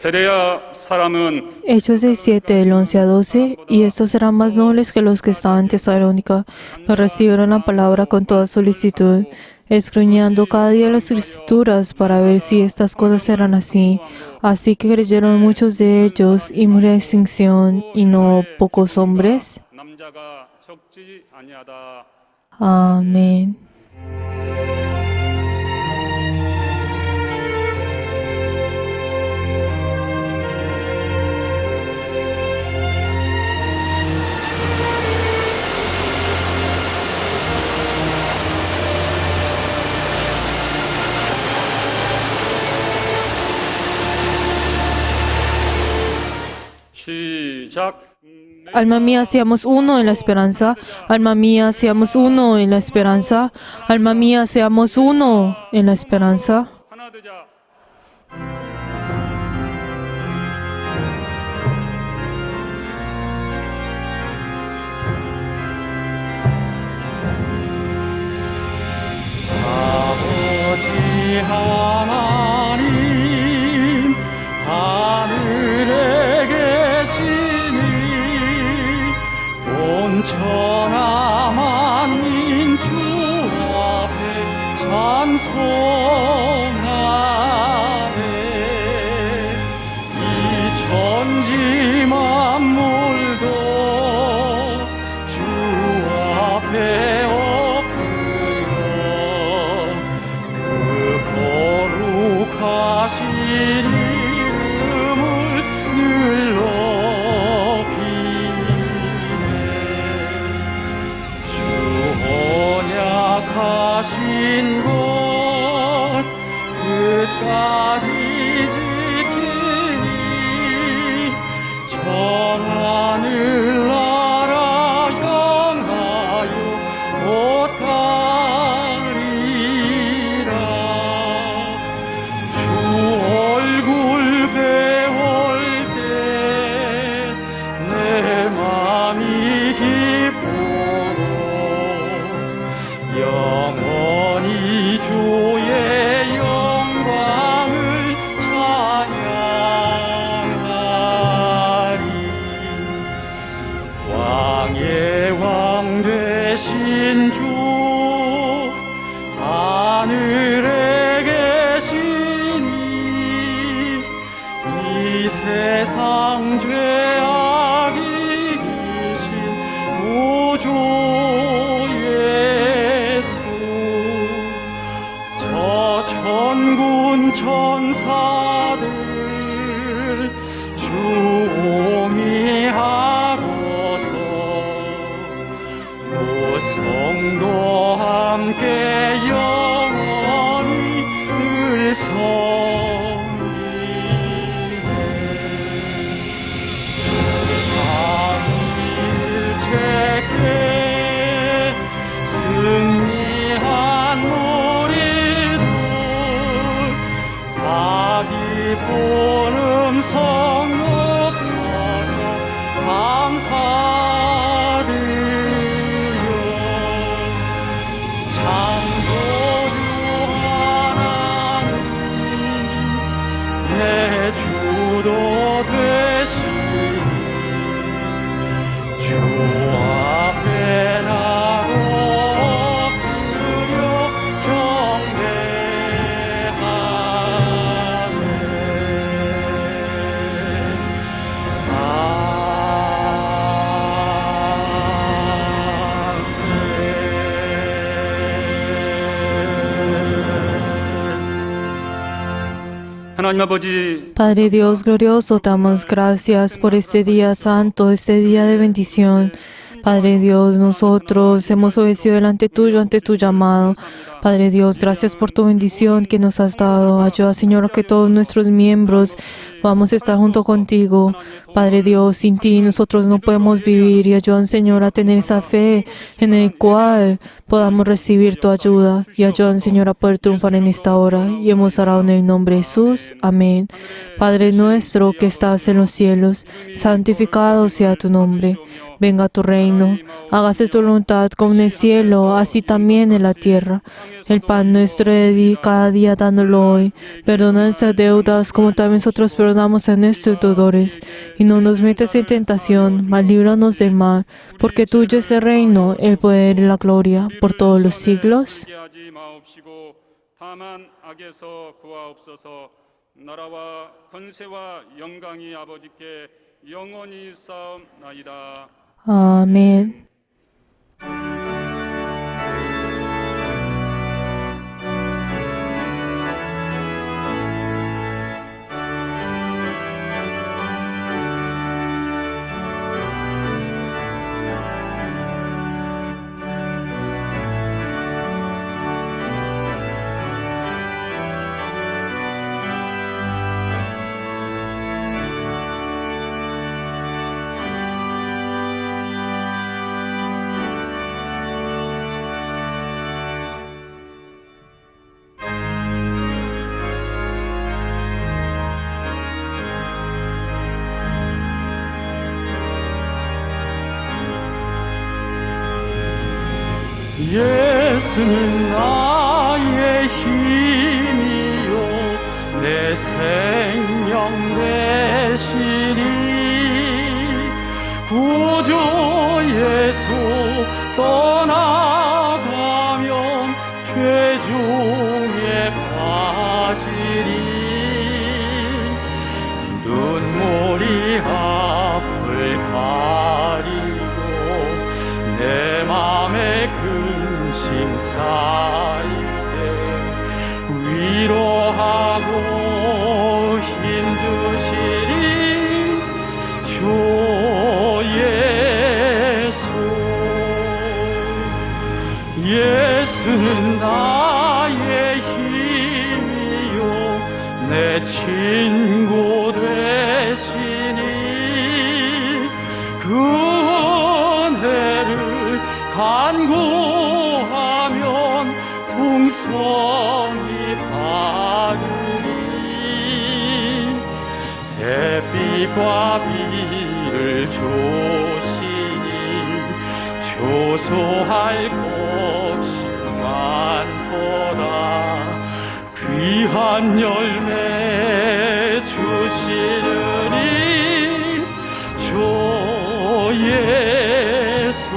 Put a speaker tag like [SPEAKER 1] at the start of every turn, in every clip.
[SPEAKER 1] 베레아 사람은
[SPEAKER 2] Hechos 17, del 11 a 12, y estos eran más nobles que los que estaban en Tesalónica, pero recibieron la palabra con toda solicitud, escudriñando cada día las escrituras para ver si estas cosas eran así. Así que creyeron muchos de ellos, y murió extinción, y no pocos hombres.
[SPEAKER 1] 남자가 적지 아니하다.
[SPEAKER 2] Amén.
[SPEAKER 1] 시작.
[SPEAKER 2] Alma mía, seamos uno en la esperanza. Alma mía, seamos uno en la esperanza. Alma mía, seamos uno en la esperanza.
[SPEAKER 1] 하나 되자.
[SPEAKER 3] 아버지 하나님 하늘에 계시니 온 천하 만민 주 앞에 찬송하네. 이 천지 만물도 주 앞에 거룩하신 이름을 늘 높이네. 주 언약하신 것 끝까지 지키니 저 하늘 나라 향하여 곧 가리라. 주 얼굴 배울 때 내 맘이 기쁘고 영원히 주의 영광을 찬양하리. 왕의 왕 되신 주 하늘에 계시니 이 세상 죄악 이기신 구주 예수. 저 천군 천사들 주옹이하고서 모성도 함께 영원히 늘 섬기네. 주삼일체께 승리한 우리들 다 기쁘는 성록 가서 감사드려. 창조주 하나님 내 주도 되시니 주 앞에 나고 엎드려 경배하네.
[SPEAKER 1] 하나님 아버지,
[SPEAKER 2] Padre Dios glorioso, damos gracias por este día santo, este día de bendición. Padre Dios, nosotros hemos obedecido delante tuyo, ante tu llamado. Padre Dios, gracias por tu bendición que nos has dado. Ayuda, Señor, a que todos nuestros miembros vamos a estar junto contigo. Padre Dios, sin ti nosotros no podemos vivir. Y ayuda, Señor, a tener esa fe en el cual podamos recibir tu ayuda. Y ayuda, Señor, a poder triunfar en esta hora. Y hemos orado en el nombre de Jesús. Amén. Padre nuestro que estás en los cielos, santificado sea tu nombre. Venga tu reino, hágase tu voluntad como en el cielo, así también en la tierra. El pan nuestro de cada día dándolo hoy. Perdona nuestras deudas como también nosotros perdonamos a nuestros deudores. Y no nos metas en tentación, mas líbranos del mal. Porque tuyo es el reino, el poder y la gloria, por todos los siglos.
[SPEAKER 1] 하지 마옵시고 다만 악에서 구하옵소서. 나라와 권세와 영광이 아버지께 영원히 쌓옵나이다.
[SPEAKER 2] Amén.
[SPEAKER 3] 예수는 나의 힘이요 내 생명 되시니 구주예수 떠나가면 죄중에 빠지리 눈물이 앞을 가리고 내 맘에 근심 쌓일 때 위로하고 힘주시리 주 예수 예수는 나의 힘이요 내 친구 되시니 그 은혜를 간구하면 풍성히 받으리 햇빛과 비를 주시니 조소할 것이 많도다 귀한 열매 주시느니 주 예수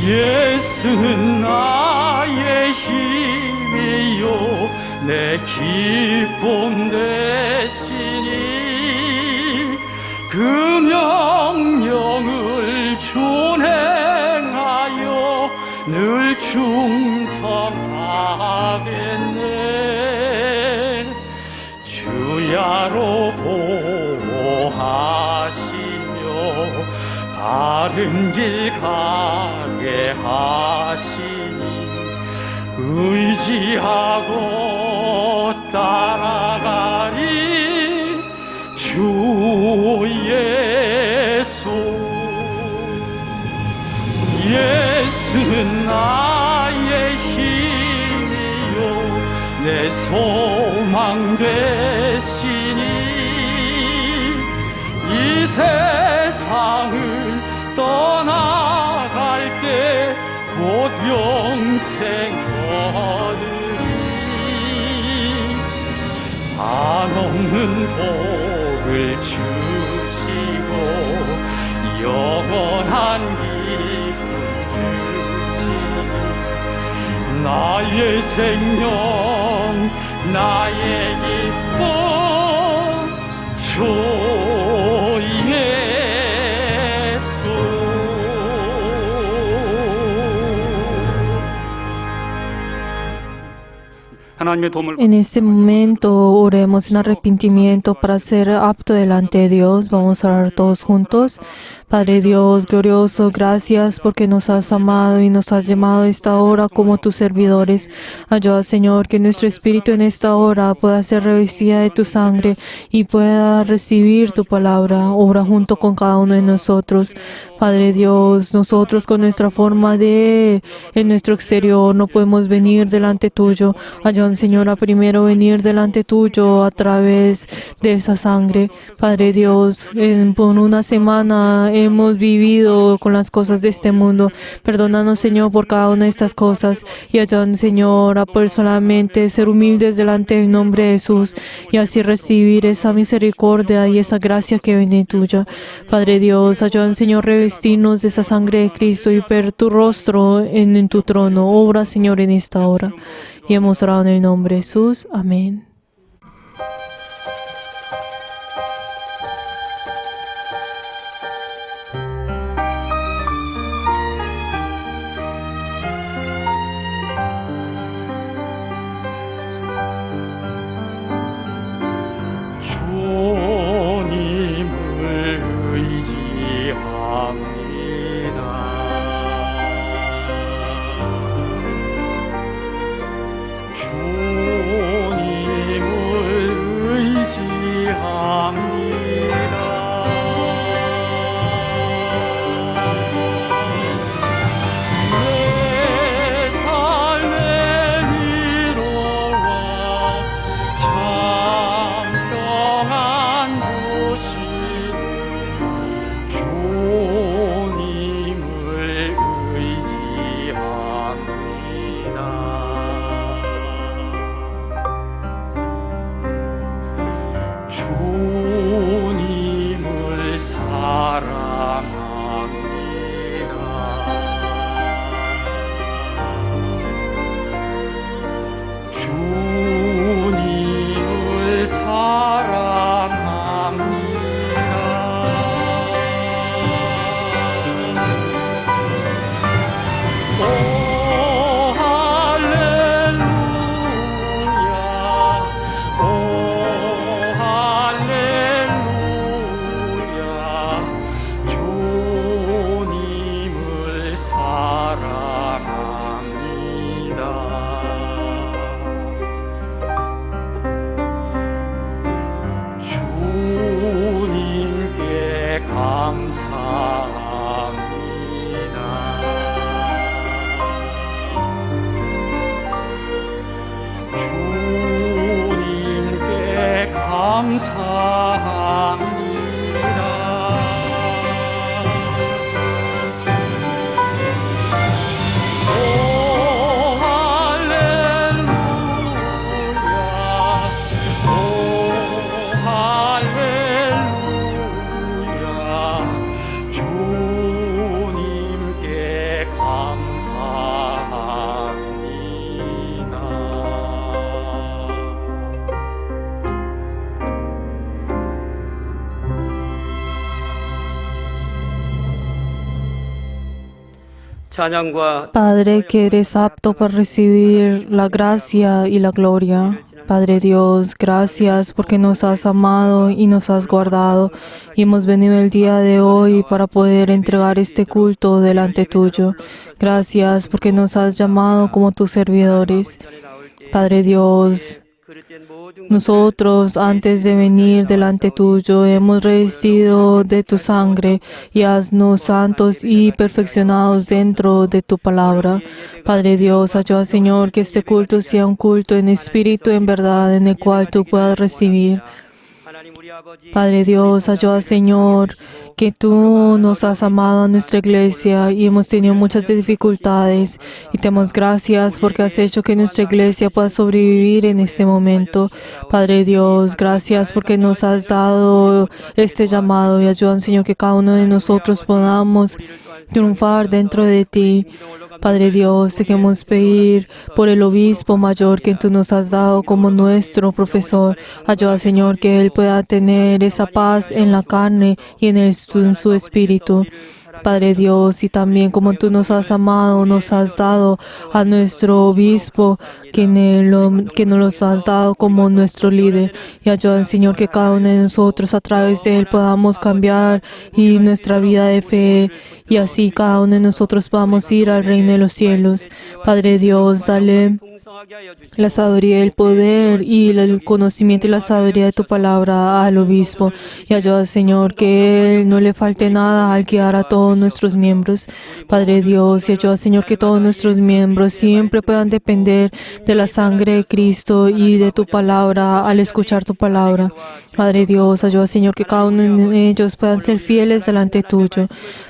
[SPEAKER 3] 예수는 나의 힘이요 내 기쁨 되시니 그 명령을 준행하여 늘 충성하겠네 주야로 보호하시며 바른 길 가게 하시니 의지하고 따라가리 주 예수 예수는 나의 힘이요 내 소망 되시니 이 세상을 떠나갈 때 곧 영생 얻으리 한없는 복을 주시고 영원한 기쁨 주시니 나의 생명 나의 기쁨 주 예수
[SPEAKER 1] 하나님의 도움을
[SPEAKER 2] En este momento oremos en arrepentimiento para ser apto delante de Dios. Vamos a orar todos juntos. Padre Dios, glorioso, gracias porque nos has amado y nos has llamado a esta hora como tus servidores. Ayuda, Señor, que nuestro espíritu en esta hora pueda ser revestida de tu sangre y pueda recibir tu palabra. Obra junto con cada uno de nosotros. Padre Dios, nosotros con nuestra forma de en nuestro exterior no podemos venir delante tuyo. Ayuda ayúdanos, Señor, a primero venir delante tuyo a través de esa sangre. Padre Dios, por una semana hemos vivido con las cosas de este mundo. Perdónanos, Señor, por cada una de estas cosas y ayúdanos, Señor, a poder solamente ser humildes delante del nombre de Jesús y así recibir esa misericordia y esa gracia que viene tuya. Padre Dios, ayúdanos, Señor, a revestirnos de esa sangre de Cristo y ver tu rostro en tu trono. Obra, Señor, en esta hora. Y hemos orado en el nombre de Jesús. Amén.
[SPEAKER 3] 주님을 의지합니다. 주님을 의지합니다. 내 삶의 위로와 참 평안 주시는 주님을 의지합니다. 주님을 사랑합니다. 주님을 사랑합니다. 오 할렐루야, 오 할렐루야, 주님을 사랑합니다. 주님께 감사합니다. 주님께 감사합니다. 오 할렐루야, 오 할렐루야, 주님께 감사합니다.
[SPEAKER 4] 찬양과
[SPEAKER 2] Padre, que eres apto para recibir la gracia y la gloria. Padre Dios, gracias porque nos has amado y nos has guardado y hemos venido el día de hoy para poder entregar este culto delante tuyo. Gracias porque nos has llamado como tus servidores. Padre Dios, nosotros antes de venir delante tuyo hemos revestido de tu sangre y haznos santos y perfeccionados dentro de tu palabra. Padre Dios, ayuda, Señor, que este culto sea un culto en espíritu y en verdad en el cual tú puedas recibir. Padre Dios, ayuda, Señor, que tú nos has amado a nuestra iglesia y hemos tenido muchas dificultades y te damos gracias porque has hecho que nuestra iglesia pueda sobrevivir en este momento. Padre Dios, gracias porque nos has dado este llamado y ayuda, Señor, que cada uno de nosotros podamos triunfar dentro de ti. Padre Dios, te queremos pedir por el obispo mayor que tú nos has dado como nuestro profesor. Ayuda, Señor, que él pueda tener esa paz en la carne y en su espíritu. Padre Dios, y también como tú nos has amado, nos has dado a nuestro obispo, que nos los has dado como nuestro líder. Y ayuda, Señor, que cada uno de nosotros a través de él podamos cambiar y nuestra vida de fe, y así cada uno de nosotros podamos ir al reino de los cielos. Padre Dios, dale la sabiduría, el poder y el conocimiento y la sabiduría de tu palabra al obispo. Y ayuda, Señor, que él no le falte nada al guiar a todos nuestros miembros. Padre Dios, y ayuda, Señor, que todos nuestros miembros siempre puedan depender de la sangre de Cristo y de tu palabra al escuchar tu palabra. Padre Dios, ayuda, Señor, que cada uno de ellos puedan ser fieles delante tuyo.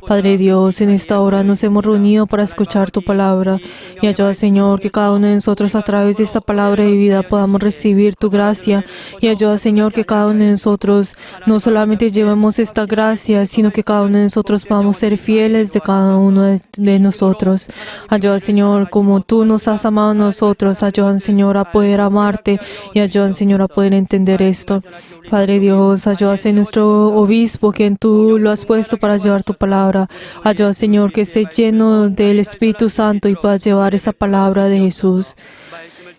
[SPEAKER 2] Padre Dios, en esta hora nos hemos reunido para escuchar tu palabra. Y ayuda, Señor, que cada uno de nosotros a través de esta palabra de vida podamos recibir tu gracia. Y ayuda, Señor, que cada uno de nosotros no solamente llevemos esta gracia, sino que cada uno de nosotros podamos ser fieles de cada uno de nosotros. Ayuda, Señor, como tú nos has amado a nosotros. Ayuda, Señor, a poder amarte y ayuda, Señor, a poder entender esto. Padre Dios, ayuda a nuestro obispo, quien tú lo has puesto para llevar tu palabra. Ayuda, Señor, que esté lleno del Espíritu Santo y pueda llevar esa palabra de Jesús.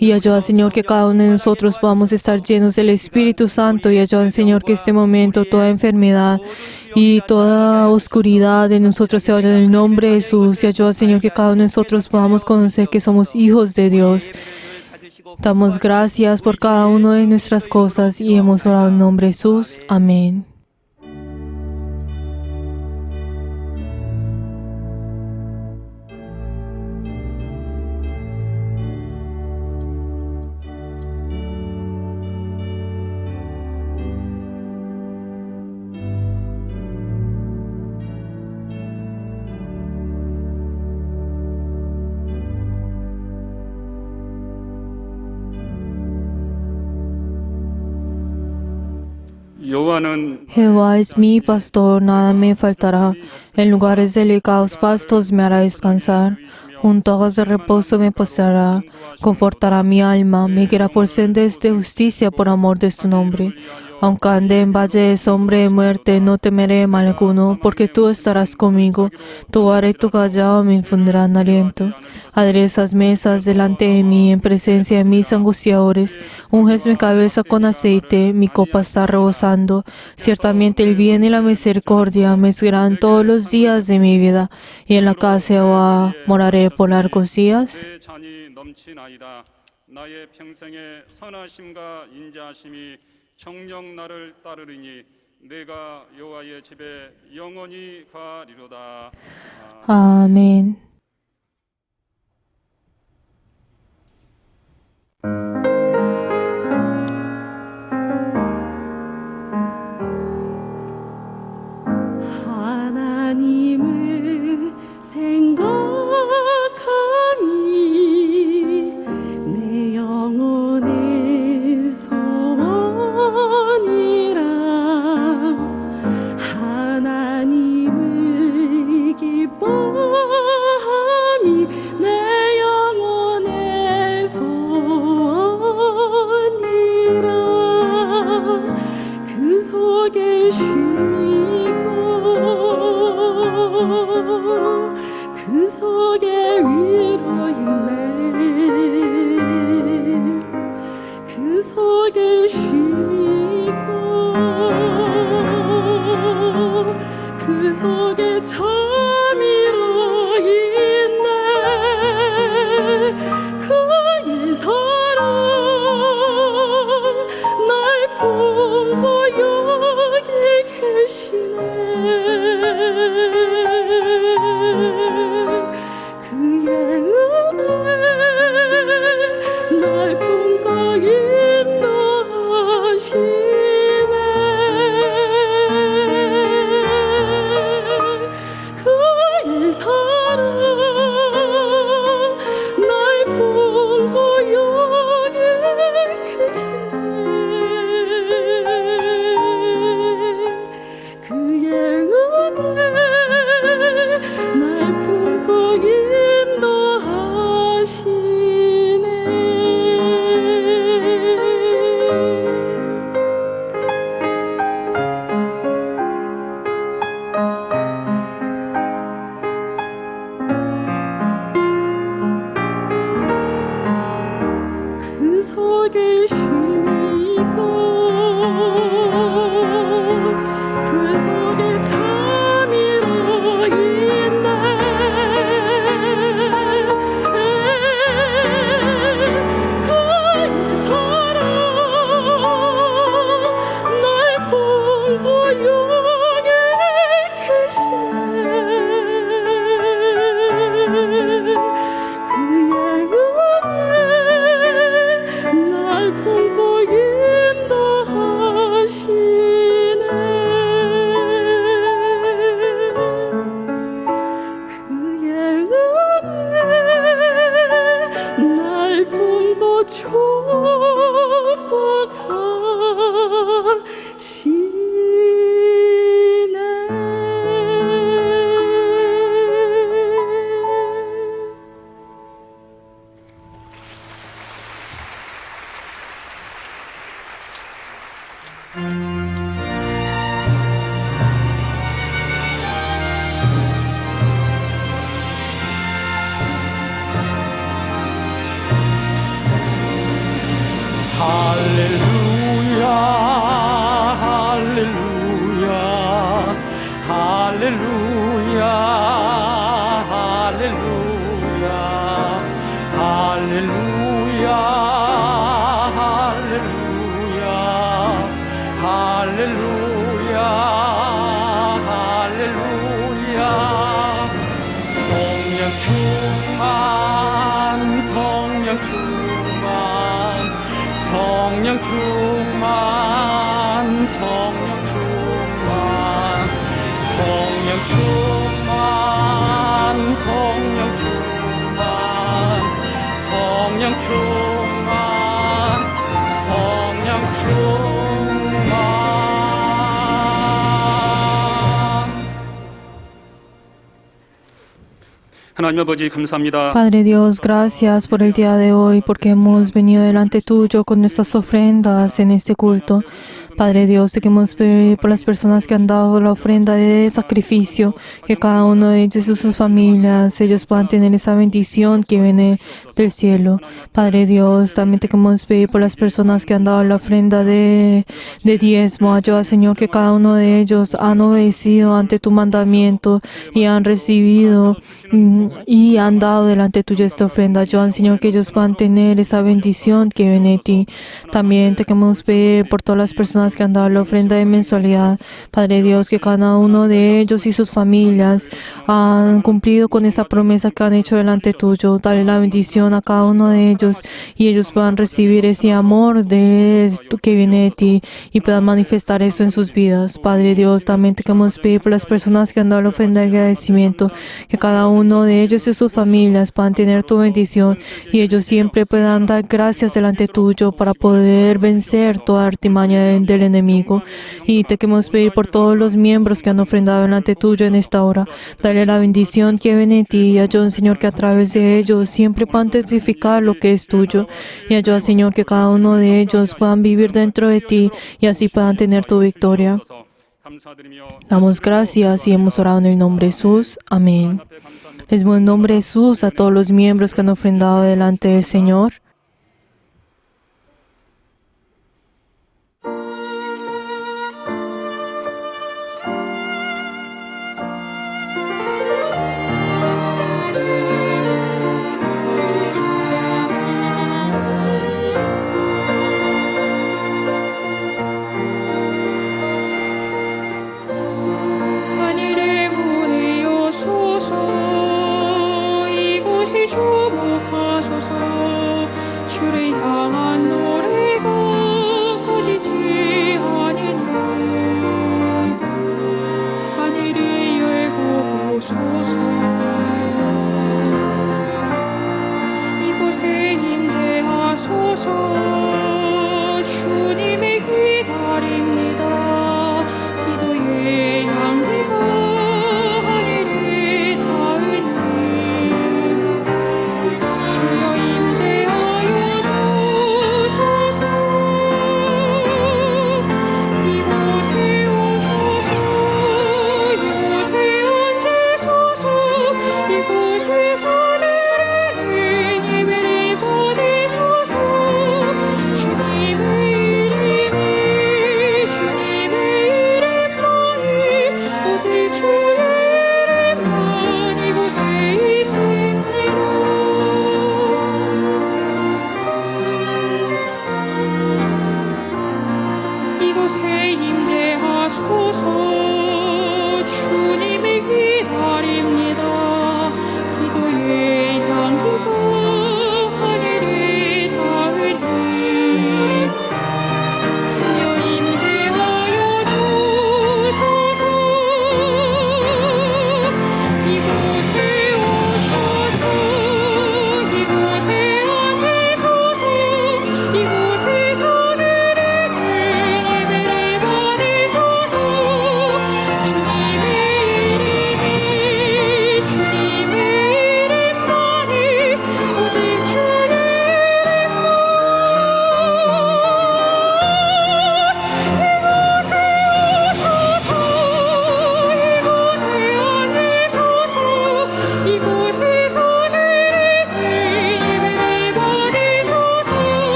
[SPEAKER 2] Y ayuda, Señor, que cada uno de nosotros podamos estar llenos del Espíritu Santo. Y ayuda, Señor, que este momento toda enfermedad y toda oscuridad de nosotros se vaya en el nombre de Jesús. Y ayuda, Señor, que cada uno de nosotros podamos conocer que somos hijos de Dios. Damos gracias por cada una de nuestras cosas y hemos orado en nombre de Jesús. Amén.
[SPEAKER 1] 여호와는
[SPEAKER 2] Jehová es mi pastor, nada me faltará. En lugares delicados pastos me hará descansar. Junto a aguas de reposo me postrará. Confortará mi alma, me guiará por sendas de justicia por amor de su nombre. Aunque ande en valle de sombra de muerte, no temeré mal alguno, porque tú estarás conmigo. Tu vara y tu callado me infundirán aliento. Aderezas mesas delante de mí en presencia de mis angustiadores. Unges mi cabeza con aceite, mi copa está rebosando. Ciertamente el bien y la misericordia me seguirán todos los días de mi vida, y en la casa de Jehová moraré por largos días.
[SPEAKER 1] 내 잔이 넘치나이다. 나의 평생의 선하심과 인자하심이 정녕 나를 따르리니 내가 여호와의 집에 영원히 가리로다.
[SPEAKER 2] Amén.
[SPEAKER 4] 하나님을 생각함이 내 영혼의 소원이라. 하나님을 기뻐함이 내 영혼의 소원이라. 그 속에 쉼이 그 속에 위로 있네. 그 속에 쉼이 있고 그 속에 참이로 있네. 그의 사랑 날 품고 여기 계시네. 그의 은혜 날 품고 인도하시네. 그의 사랑 날 품고 여기 계시네. 그의 은혜 날 품고 인도하시네.
[SPEAKER 3] 할렐루야 할렐루야 할렐루야 할렐루야 할렐루야 할렐루야 할렐루야 할렐루야 성령 충만 성령 충만 성령 충만 성령 충만 성령 충만 성령 충만 성령 충만 성령 충만
[SPEAKER 1] 하나님 아버지 감사합니다.
[SPEAKER 2] Padre Dios, gracias por el día de hoy, porque hemos venido delante tuyo con nuestras ofrendas en este culto. Padre Dios, te queremos pedir por las personas que han dado la ofrenda de sacrificio, que cada uno de ellos y sus familias, ellos puedan tener esa bendición que viene del cielo. Padre Dios, también te queremos pedir por las personas que han dado la ofrenda de diezmo. Ayuda, Señor, que cada uno de ellos han obedecido ante tu mandamiento y han recibido y han dado delante tuyo esta ofrenda. Ayuda, Señor, que ellos puedan tener esa bendición que viene de ti. También te queremos pedir por todas las personas que han dado la ofrenda de mensualidad. Padre Dios, que cada uno de ellos y sus familias han cumplido con esa promesa que han hecho delante tuyo. Dale la bendición a cada uno de ellos y ellos puedan recibir ese amor que viene de ti y puedan manifestar eso en sus vidas. Padre Dios, también te queremos pedir por las personas que han dado la ofrenda de agradecimiento, que cada uno de ellos y sus familias puedan tener tu bendición y ellos siempre puedan dar gracias delante tuyo para poder vencer toda artimaña del enemigo. Y te queremos pedir por todos los miembros que han ofrendado delante tuyo en esta hora. Dale la bendición que viene de ti y ayuda, Señor, que a través de ellos siempre puedan testificar lo que es tuyo. Y ayuda, Señor, que cada uno de ellos puedan vivir dentro de ti y así puedan tener tu victoria. Damos gracias y hemos orado en el nombre de Jesús. Amén. Les doy en nombre de Jesús a todos los miembros que han ofrendado delante del Señor.
[SPEAKER 4] 하늘의 문을 여소서 이곳이 주목하소서 주를 향한 노래가 꺼지지 아니니 하늘을 열고 보소서 이곳에 임재하소서 주님을 기다립니다 기도의 향기가 하늘을 닿으니 주여 임재하여 주소서 이곳에 오소서 이곳에 앉으소서 이곳에서 드리는 예배를 받으소서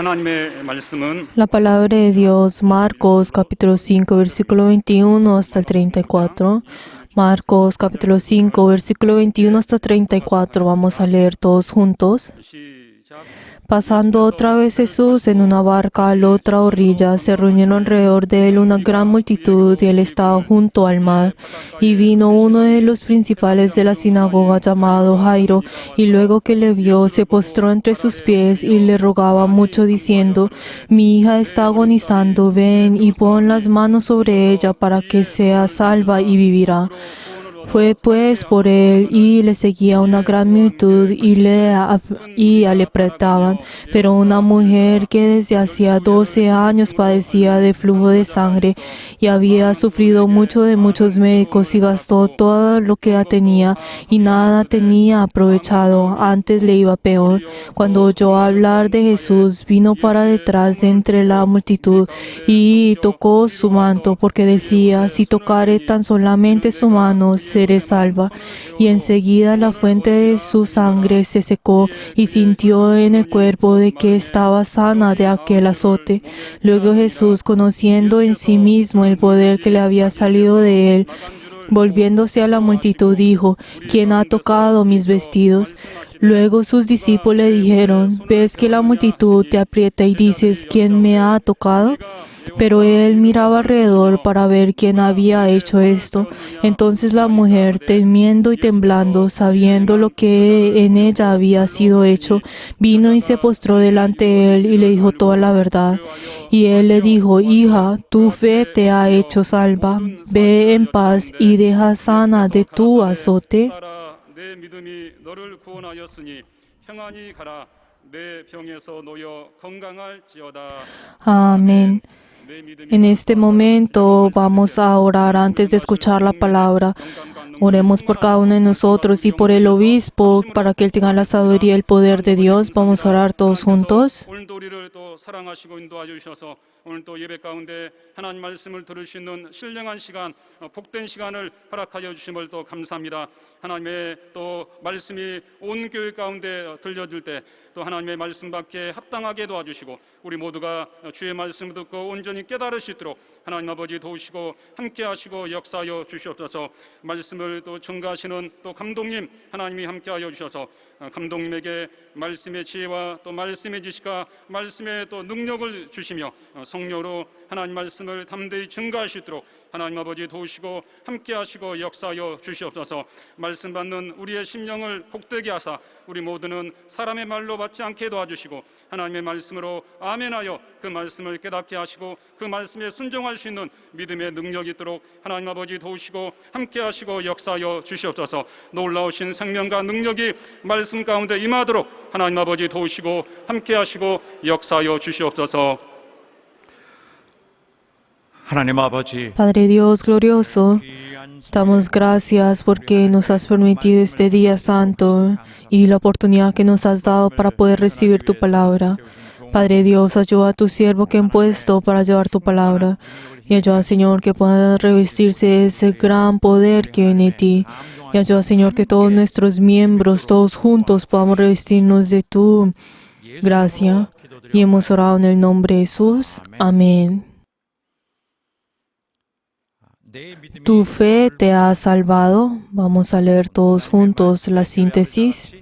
[SPEAKER 1] 하나님의 말씀은
[SPEAKER 2] La palabra de Dios, Marcos capítulo 5, versículo 21 hasta el 34. Marcos capítulo 5, versículo 21 hasta 34. Vamos a leer todos juntos.
[SPEAKER 1] 시작.
[SPEAKER 2] Pasando otra vez Jesús en una barca a la otra orilla, se reunieron alrededor de él una gran multitud y él estaba junto al mar. Y vino uno de los principales de la sinagoga llamado Jairo, y luego que le vio, se postró entre sus pies y le rogaba mucho diciendo: Mi hija está agonizando, ven y pon las manos sobre ella para que sea salva y vivirá. Fue pues por él y le seguía una gran multitud y le apretaban. Pero una mujer que desde hacía 12 años padecía de flujo de sangre y había sufrido mucho de muchos médicos y gastó todo lo que tenía y nada tenía aprovechado, antes le iba peor. Cuando oyó hablar de Jesús, vino para detrás de entre la multitud y tocó su manto, porque decía: si tocare tan solamente su mano, seré salva. Y enseguida la fuente de su sangre se secó y sintió en el cuerpo de que estaba sana de aquel azote. Luego Jesús, conociendo en sí mismo el poder que le había salido de él, volviéndose a la multitud, dijo: ¿Quién ha tocado mis vestidos? Luego sus discípulos le dijeron: ¿Ves que la multitud te aprieta y dices: ¿Quién me ha tocado? Pero él miraba alrededor para ver quién había hecho esto. Entonces la mujer, temiendo y temblando, sabiendo lo que en ella había sido hecho, vino y se postró delante de él y le dijo toda la verdad. Y él le dijo: Hija, tu fe te ha hecho salva. Ve en paz y deja sana de tu azote.
[SPEAKER 1] 따라 내 믿음이 너를 구원하였으니 평안히 가라. 내 병에서 놓여 건강할지어다.
[SPEAKER 2] Amén.
[SPEAKER 1] 내 믿음이
[SPEAKER 2] En este momento vamos a orar antes de escuchar la palabra. Oremos por cada uno de nosotros y por el obispo para que él tenga la sabiduría y el poder de Dios. Vamos a orar todos juntos.
[SPEAKER 1] 오늘도 우리를 또 사랑하시고 인도하여 주셔서 오늘 또 예배 가운데 하나님 말씀을 들을 수 있는 신령한 시간, 복된 시간을 허락하여 주심을 또 감사합니다. 하나님의 또 말씀이 온 교회 가운데 들려질 때 또 하나님의 말씀 받기에 합당하게 도와주시고 우리 모두가 주의 말씀을 듣고 온전히 깨달을 수 있도록 하나님 아버지 도우시고 함께하시고 역사하여 주시옵소서. 말씀을 또 증거하시는 또 감독님 하나님이 함께하여 주셔서 감독님에게 말씀의 지혜와 또 말씀의 지식과 말씀의 또 능력을 주시며 성령으로 하나님 말씀을 담대히 증거할 수 있도록 하나님 아버지 도우시고 함께하시고 역사하여 주시옵소서. 말씀 받는 우리의 심령을 복되게 하사 우리 모두는 사람의 말로 받지 않게 도와주시고 하나님의 말씀으로 아멘하여 그 말씀을 깨닫게 하시고 그 말씀에 순종할 수 있는 믿음의 능력이 있도록 하나님 아버지 도우시고 함께하시고 역사하여 주시옵소서. 놀라우신 생명과 능력이 말씀 가운데 임하도록 하나님 아버지 도우시고 함께하시고 역사하여 주시옵소서.
[SPEAKER 5] 하나님 아버지,
[SPEAKER 2] Padre Dios glorioso, damos gracias porque nos has permitido este día santo y la oportunidad que nos has dado para poder recibir tu palabra. Padre Dios, ayuda a tu siervo que han puesto para llevar tu palabra y ayuda, Señor, que pueda revestirse de ese gran poder que viene de ti. Y ayuda, Señor, que todos nuestros miembros, todos juntos, podamos revestirnos de tu gracia. Y hemos orado en el nombre de Jesús. Amén. Tu fe te ha salvado. Vamos a leer todos juntos la síntesis.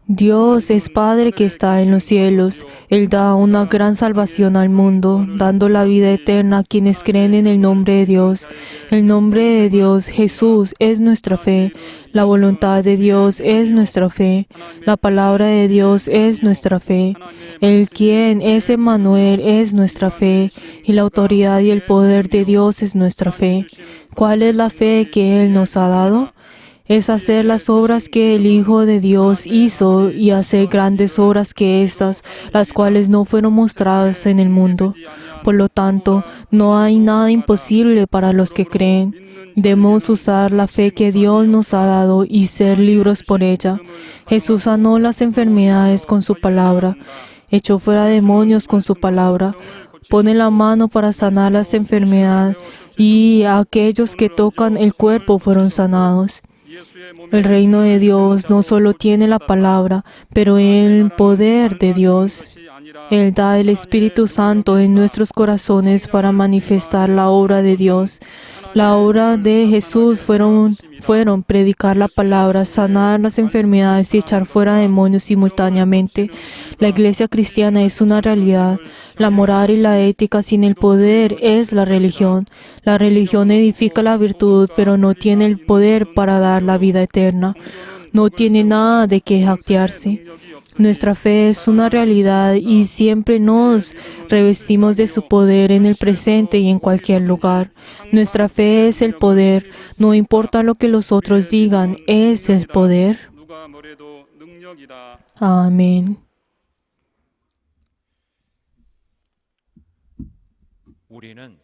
[SPEAKER 2] Dios es Padre que está en los cielos. Él da una gran salvación al mundo, dando la vida eterna a quienes creen en el nombre de Dios. El nombre de Dios, Jesús, es nuestra fe. La voluntad de Dios es nuestra fe. La palabra de Dios es nuestra fe. El quien es Emmanuel es nuestra fe. Y la autoridad y el poder de Dios es nuestra fe. ¿Cuál es la fe que Él nos ha dado? Es hacer las obras que el Hijo de Dios hizo y hacer grandes obras que estas, las cuales no fueron mostradas en el mundo. Por lo tanto, no hay nada imposible para los que creen. Debemos usar la fe que Dios nos ha dado y ser libres por ella. Jesús sanó las enfermedades con su palabra, echó fuera demonios con su palabra, pone la mano para sanar las enfermedades y aquellos que tocan el cuerpo fueron sanados. El reino de Dios no solo tiene la palabra, pero el poder de Dios. Él da el Espíritu Santo en nuestros corazones para manifestar la obra de Dios. La obra de Jesús fueron predicar la palabra, sanar las enfermedades y echar fuera demonios simultáneamente. La iglesia cristiana es una realidad. La moral y la ética sin el poder es la religión. La religión edifica la virtud, pero no tiene el poder para dar la vida eterna. No tiene nada de qué jactarse. Nuestra fe es una realidad y siempre nos revestimos de su poder en el presente y en cualquier lugar. Nuestra fe es el poder. No importa lo que los otros digan, es el poder. Amén.
[SPEAKER 5] 우리는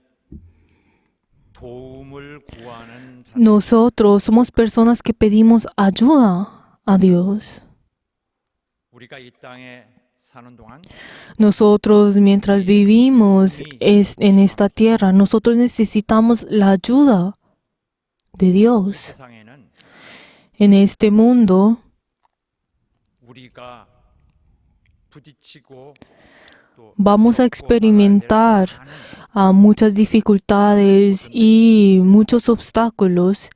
[SPEAKER 5] 도움을 구하는 자.
[SPEAKER 2] Nosotros somos personas que pedimos ayuda a Dios.
[SPEAKER 5] 우리가 이 땅에 사는 동안
[SPEAKER 2] Nosotros, mientras vivimos en esta tierra, nosotros necesitamos la ayuda de Dios.
[SPEAKER 5] 세상에는
[SPEAKER 2] En este mundo,
[SPEAKER 5] 우리가 부딪히고 또
[SPEAKER 2] vamos a experimentar muchas dificultades y muchos obstáculos.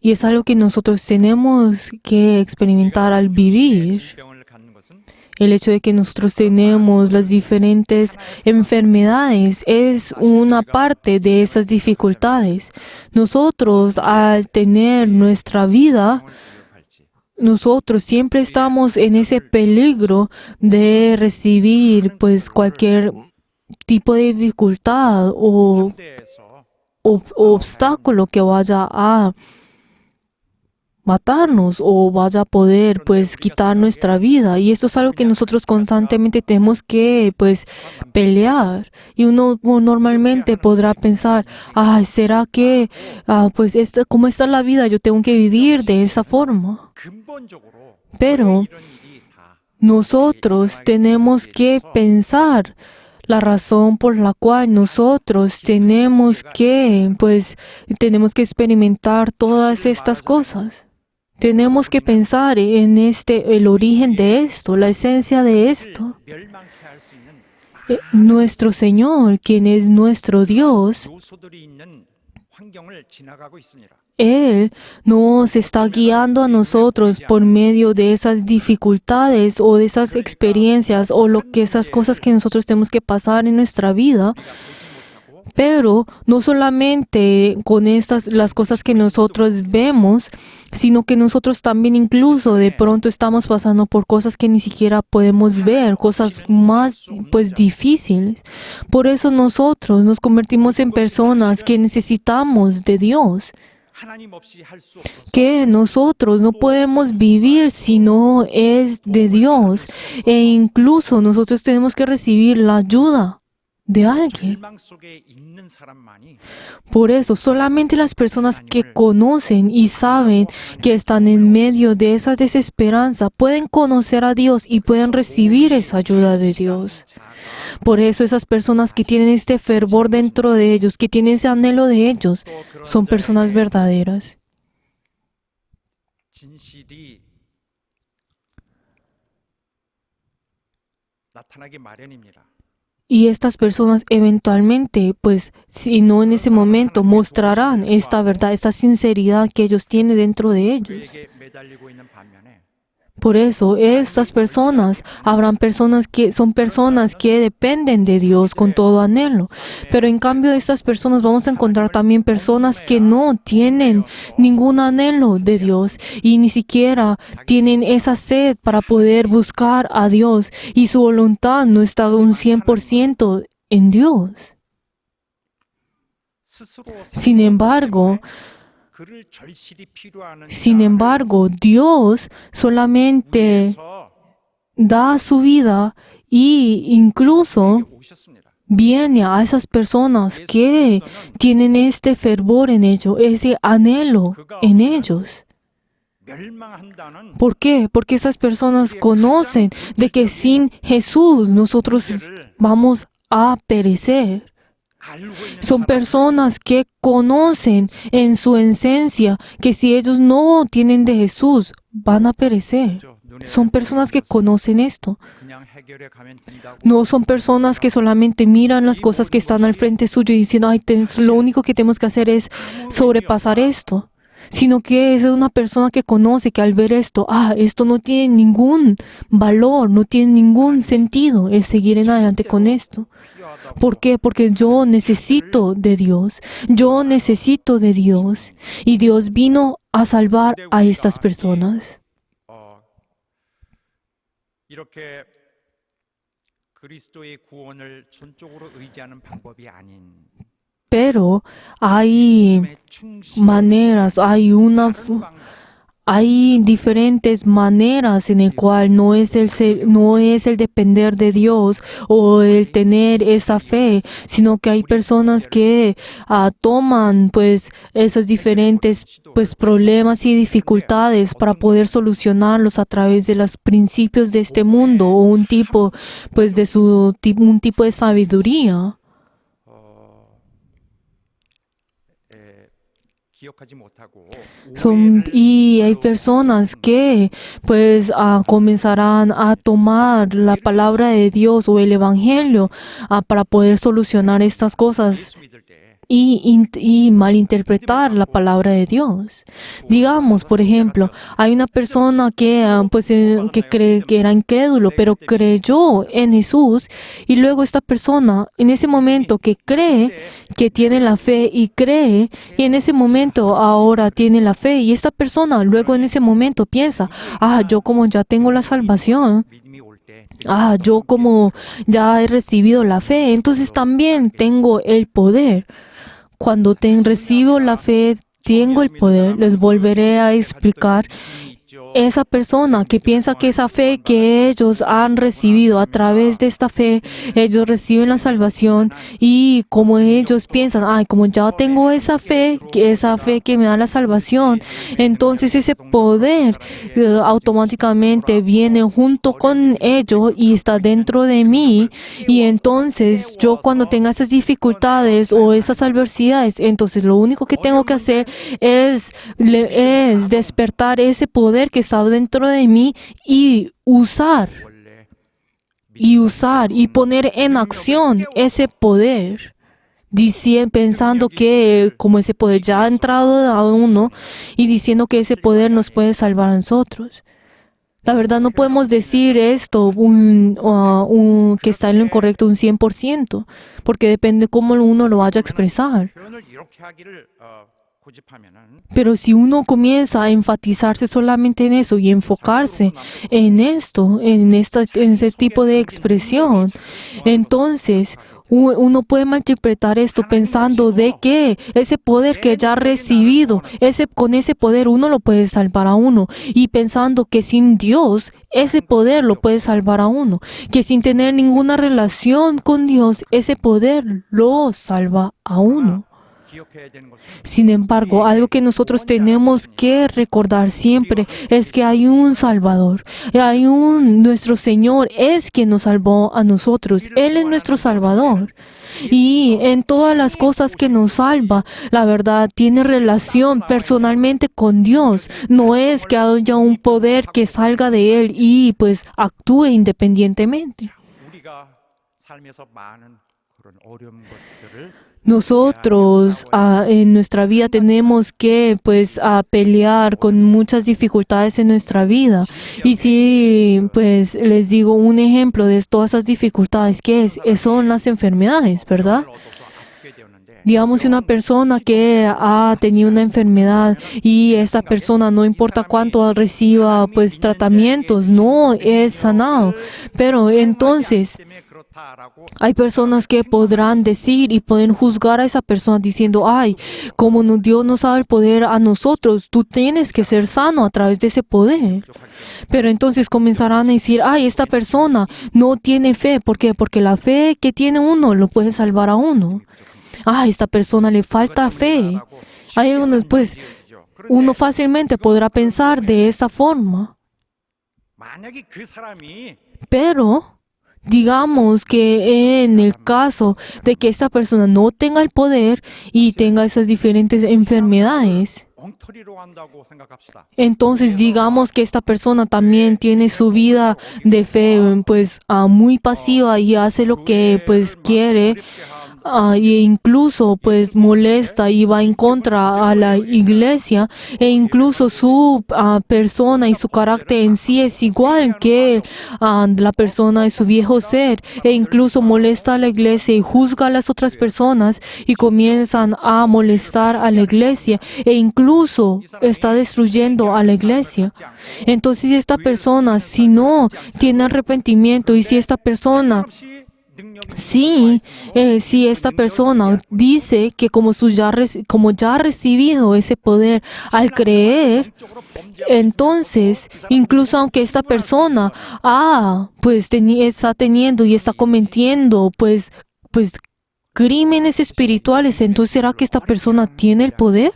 [SPEAKER 2] Y es algo que nosotros tenemos que experimentar al vivir.
[SPEAKER 5] 질병을 갖는 것은
[SPEAKER 2] El hecho de que nosotros tenemos las diferentes enfermedades es una parte de esas dificultades. Nosotros, al tener nuestra vida,
[SPEAKER 5] 기억할지
[SPEAKER 2] nosotros siempre estamos en ese peligro de recibir pues cualquier tipo de dificultad o
[SPEAKER 5] 상대에서
[SPEAKER 2] obstáculo que vaya a matarnos o vaya a poder pues quitar nuestra vida, y esto es algo que nosotros constantemente tenemos que pues pelear. Y uno normalmente podrá pensar, ¿será que pues cómo está la vida? Yo tengo que vivir de esa forma.
[SPEAKER 5] 근본적으로
[SPEAKER 2] Pero
[SPEAKER 5] 이런 일이 다
[SPEAKER 2] nosotros tenemos que pensar la razón por la cual nosotros tenemos que experimentar todas estas cosas. Tenemos que pensar en el origen de esto, la esencia de esto.
[SPEAKER 5] 멸망케 할 수 있는
[SPEAKER 2] Nuestro Señor, quien es nuestro Dios,
[SPEAKER 5] 요소들이 있는 환경을 지나가고 있습니다.
[SPEAKER 2] Él nos está guiando a nosotros por medio de esas dificultades o de esas experiencias o esas cosas que nosotros tenemos que pasar en nuestra vida. Pero no solamente con las cosas que nosotros vemos, sino que nosotros también incluso de pronto estamos pasando por cosas que ni siquiera podemos ver, cosas más pues difíciles. Por eso nosotros nos convertimos en personas que necesitamos de Dios,
[SPEAKER 5] 하나님 없이 할 수 없어서
[SPEAKER 2] que nosotros no podemos vivir si no es de Dios, e incluso nosotros tenemos que recibir la ayuda de alguien.
[SPEAKER 5] 멸망 속에 있는 사람만이
[SPEAKER 2] Por eso, solamente las personas que conocen y saben que están en medio de esa desesperanza pueden conocer a Dios y pueden recibir esa ayuda de Dios. Por eso, esas personas que tienen este fervor dentro de ellos, que tienen ese anhelo de ellos, son personas verdaderas.
[SPEAKER 5] 진실이 나타나기 마련입니다.
[SPEAKER 2] Y estas personas eventualmente, pues, si no en ese momento, mostrarán esta verdad, esa sinceridad que ellos tienen dentro de ellos.
[SPEAKER 5] 그에게 매달리고 있는 반면에
[SPEAKER 2] Por eso, estas personas, habrán personas que son personas que dependen de Dios con todo anhelo. Pero en cambio de estas personas vamos a encontrar también personas que no tienen ningún anhelo de Dios y ni siquiera tienen esa sed para poder buscar a Dios, y su voluntad no está un 100% en Dios.
[SPEAKER 5] 스스로
[SPEAKER 2] Sin embargo,
[SPEAKER 5] 그를 절실히 필요하는
[SPEAKER 2] Dios solamente
[SPEAKER 5] 위해서
[SPEAKER 2] da su vida y incluso
[SPEAKER 5] 오셨습니다.
[SPEAKER 2] viene a esas personas que tienen este fervor en ellos, ese anhelo en ellos.
[SPEAKER 5] 멸망한다는
[SPEAKER 2] ¿Por qué? Porque esas personas conocen de que sin Jesús nosotros vamos a perecer. Son personas que conocen en su esencia que si ellos no tienen de Jesús, van a perecer. Son personas que conocen esto.
[SPEAKER 5] 그냥 해결해 가면 된다고.
[SPEAKER 2] No son personas que solamente miran las cosas que están al frente suyo y dicen, ay, lo único que tenemos que hacer es sobrepasar esto. Sino que es una persona que conoce que al ver esto, esto no tiene ningún valor, no tiene ningún sentido el seguir en adelante con esto. ¿Por qué? Porque yo necesito de Dios. Yo necesito de Dios. Y Dios vino a salvar a estas personas.
[SPEAKER 5] 이렇게 그리스도의 구원을 전적으로 의지하는 방법이 아닌
[SPEAKER 2] Pero hay
[SPEAKER 5] 마음의 충실
[SPEAKER 2] maneras, hay diferentes maneras en el cual no es el depender de Dios o el tener esa fe, sino que hay personas que toman pues esos diferentes pues problemas y dificultades para poder solucionarlos a través de los principios de este mundo o un tipo pues de un tipo de sabiduría.
[SPEAKER 5] 기억하지 못하고
[SPEAKER 2] Y hay personas que pues comenzarán a tomar la palabra de Dios o el evangelio para poder solucionar estas cosas
[SPEAKER 5] 예수 믿을 때
[SPEAKER 2] y malinterpretar la palabra de Dios. Digamos, por ejemplo, hay una persona que cree que era incrédulo, pero creyó en Jesús y luego esta persona en ese momento que cree que tiene la fe y cree y en ese momento ahora tiene la fe y esta persona luego en ese momento piensa, yo como ya tengo la salvación,
[SPEAKER 5] 믿음이 올 때
[SPEAKER 2] yo como ya he recibido la fe, entonces también tengo el poder. Cuando recibo la fe, tengo el poder. Les volveré a explicar. Esa persona que piensa que esa fe que ellos han recibido, a través de esta fe, ellos reciben la salvación y como ellos piensan, como ya tengo esa fe que me da la salvación, entonces ese poder automáticamente viene junto con ello y está dentro de mí y entonces yo cuando tenga esas dificultades o esas adversidades, entonces lo único que tengo que hacer es despertar ese poder que está dentro de mí y usar y poner en acción ese poder, pensando que como ese poder ya ha entrado a uno y diciendo que ese poder nos puede salvar a nosotros. La verdad no podemos decir esto que está en lo incorrecto un 100%, porque depende cómo uno lo vaya a expresar.
[SPEAKER 5] 표현을 이렇게 하기를 고집하면은
[SPEAKER 2] Pero si uno comienza a enfatizarse solamente en eso y enfocarse en esto, en ese tipo de expresión, entonces uno puede malinterpretar esto pensando de que ese poder que ya ha recibido, con ese poder uno lo puede salvar a uno y pensando que sin Dios ese poder lo puede salvar a uno, que sin tener ninguna relación con Dios ese poder lo salva a uno.
[SPEAKER 5] 기억해야 되는 것은
[SPEAKER 2] Sin embargo, algo que nosotros tenemos que recordar siempre es que hay un Salvador. Nuestro Señor es quien nos salvó a nosotros. Él es nuestro Salvador. Y en todas las cosas que nos salva, la verdad, tiene relación personalmente con Dios. No es que haya un poder que salga de Él y pues actúe independientemente.
[SPEAKER 5] 우리가 삶에서 많은 그런 어려운 것들을
[SPEAKER 2] Nosotros en nuestra vida tenemos que pues pelear con muchas dificultades en nuestra vida. Y si pues les digo un ejemplo de todas esas dificultades, ¿qué son las enfermedades, ¿verdad?
[SPEAKER 5] 얻어서 아프게 되었는데
[SPEAKER 2] Digamos una persona que ha tenido una enfermedad y esta persona no importa cuánto reciba pues tratamientos, no es sanado. Pero entonces
[SPEAKER 5] 때문에 그렇다라고
[SPEAKER 2] hay personas que podrán decir y pueden juzgar a esa persona diciendo, como Dios nos da el poder a nosotros, tú tienes que ser sano a través de ese poder. Pero entonces comenzarán a decir, esta persona no tiene fe. ¿Por qué? Porque la fe que tiene uno lo puede salvar a uno. Esta persona le falta fe. Hay unos, pues, uno fácilmente podrá pensar de esta forma.
[SPEAKER 5] 만약에 그 사람이
[SPEAKER 2] Pero digamos que en el caso de que esta persona no tenga el poder y tenga esas diferentes enfermedades,
[SPEAKER 5] 엉터리로 한다고 생각합시다.
[SPEAKER 2] entonces digamos que esta persona también tiene su vida de fe pues muy pasiva y hace lo que pues quiere. E incluso pues molesta y va en contra a la iglesia, e incluso su persona y su carácter en sí es igual que la persona de su viejo ser, e incluso molesta a la iglesia y juzga a las otras personas y comienzan a molestar a la iglesia, e incluso está destruyendo a la iglesia. Entonces esta persona, si no tiene arrepentimiento, y si esta persona si esta persona dice que como ya ha recibido ese poder al creer, entonces, incluso aunque esta persona está teniendo y está cometiendo pues crímenes espirituales, entonces ¿será que esta persona tiene el poder?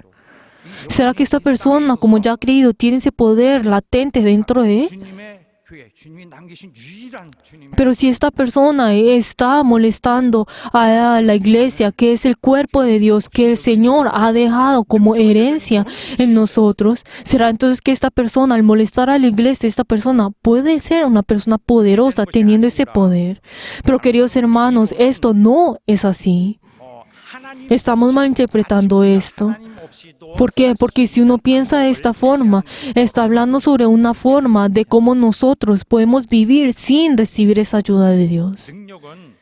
[SPEAKER 2] ¿Será que esta persona, como ya ha creído, tiene ese poder latente dentro de él?
[SPEAKER 5] 주님의 교회, 주님이 남기신 유일한 주님의
[SPEAKER 2] Pero si esta persona está molestando a la iglesia, que es el cuerpo de Dios, que el Señor ha dejado como herencia en nosotros, ¿será entonces que esta persona, al molestar a la iglesia, esta persona puede ser una persona poderosa teniendo ese poder? Pero queridos hermanos, esto no es así.
[SPEAKER 5] 하나님
[SPEAKER 2] Estamos malinterpretando esto.
[SPEAKER 5] 하나님 없이도
[SPEAKER 2] ¿Por qué? Porque si uno piensa de esta forma, está hablando sobre una forma de cómo nosotros podemos vivir sin recibir esa ayuda de Dios.
[SPEAKER 5] 능력은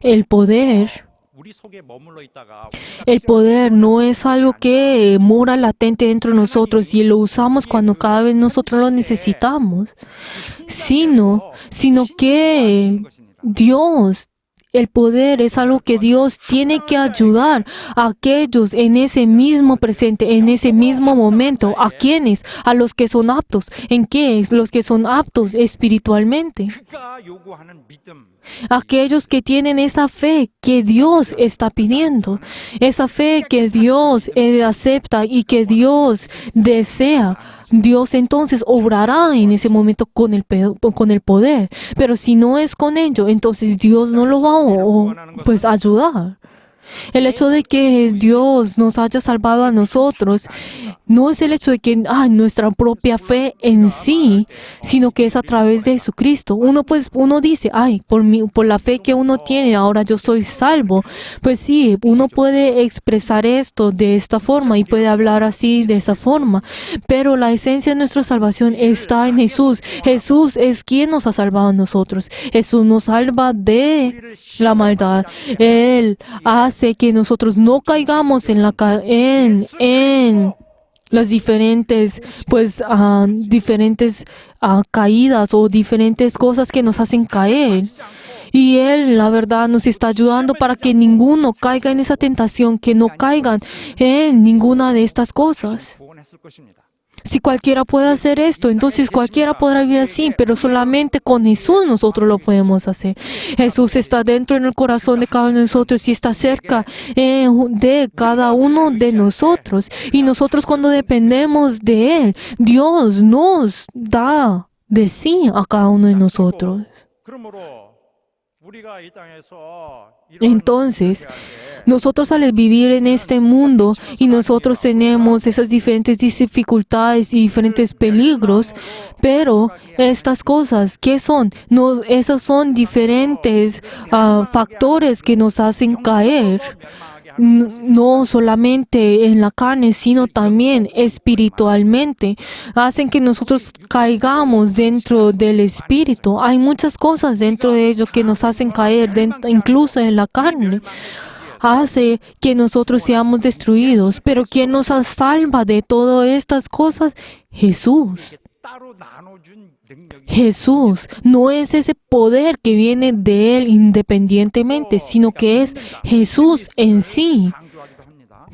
[SPEAKER 2] El poder
[SPEAKER 5] 우리 속에 머물러 있다가
[SPEAKER 2] El poder no es algo que mora latente dentro de nosotros y lo usamos cuando cada vez nosotros lo necesitamos, sino que Dios, el poder es algo que Dios tiene que ayudar a aquellos en ese mismo presente, en ese mismo momento. ¿A quiénes? A los que son aptos. ¿En qué? Los que son aptos espiritualmente.
[SPEAKER 5] 그가 요구하는 믿음
[SPEAKER 2] Aquellos que tienen esa fe que Dios está pidiendo, esa fe que Dios acepta y que Dios desea, Dios entonces obrará en ese momento con el poder. Pero si no es con ello, entonces Dios no lo va a ayudar. El hecho de que Dios nos haya salvado a nosotros no es el hecho de que nuestra propia fe en sí, sino que es a través de Jesucristo. Uno dice, por la fe que uno tiene, ahora yo soy salvo. Pues sí, uno puede expresar esto de esta forma y puede hablar así de esa forma, pero la esencia de nuestra salvación está en Jesús. Jesús es quien nos ha salvado a nosotros. Jesús nos salva de la maldad. Él hace que nosotros no caigamos en las diferentes caídas o diferentes cosas que nos hacen caer. Y Él, la verdad, nos está ayudando para que ninguno caiga en esa tentación, que no caigan en ninguna de estas cosas.
[SPEAKER 5] 구원했을 것입니다.
[SPEAKER 2] Si cualquiera puede hacer esto, entonces cualquiera podrá vivir así, pero solamente con Jesús nosotros lo podemos hacer. Jesús está dentro en el corazón de cada uno de nosotros y está cerca de cada uno de nosotros. Y nosotros cuando dependemos de Él, Dios nos da de sí a cada uno de nosotros.
[SPEAKER 5] 그러므로 우리가 이 땅에서
[SPEAKER 2] Entonces, nosotros al vivir en este mundo y nosotros tenemos esas diferentes dificultades y diferentes peligros, pero estas cosas, ¿qué son? Esos son diferentes factores que nos hacen caer. No solamente en la carne, sino también espiritualmente. Hacen que nosotros caigamos dentro del espíritu. Hay muchas cosas dentro de ello que nos hacen caer, incluso en la carne. Hace que nosotros seamos destruidos. Pero ¿quién nos salva de todas estas cosas? Jesús.
[SPEAKER 5] 따로 나눠준 능력이
[SPEAKER 2] Jesús no es ese poder que viene de Él independientemente, sino que es Jesús en sí.
[SPEAKER 5] 강조하기도 합니다.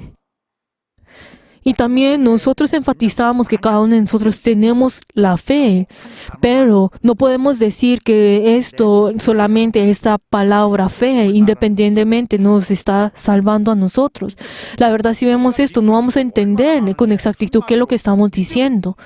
[SPEAKER 2] Y también nosotros enfatizamos que cada uno de nosotros tenemos la fe, pero no podemos decir que esto, solamente esta palabra fe, independientemente nos está salvando a nosotros. La verdad, si vemos esto, no vamos a entender con exactitud qué es lo que estamos diciendo.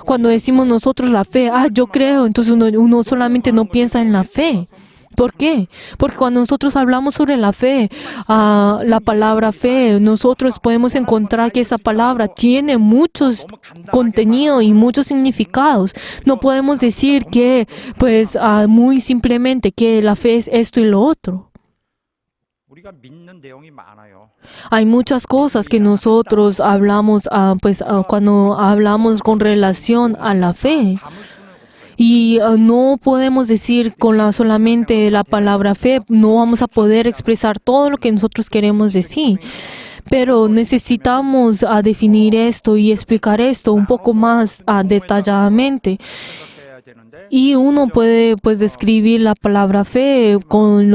[SPEAKER 2] Cuando decimos nosotros la fe, yo creo, entonces uno solamente no piensa en la fe. ¿Por qué? Porque cuando nosotros hablamos sobre la fe, la palabra fe, nosotros podemos encontrar que esa palabra tiene muchos contenido y muchos significados. No podemos decir que, pues, muy simplemente que la fe es esto y lo otro.
[SPEAKER 5] 우리가 믿는 내용이 많아요.
[SPEAKER 2] Hay muchas cosas que nosotros hablamos, cuando hablamos con relación a la fe.
[SPEAKER 5] 담을 수는 없어요.
[SPEAKER 2] Y no podemos decir con solamente la palabra fe, no vamos a poder expresar todo lo que nosotros queremos decir. Pero necesitamos definir esto y explicar esto un poco más detalladamente.
[SPEAKER 5] 생각해야 되는데
[SPEAKER 2] Y uno puede pues describir la palabra fe con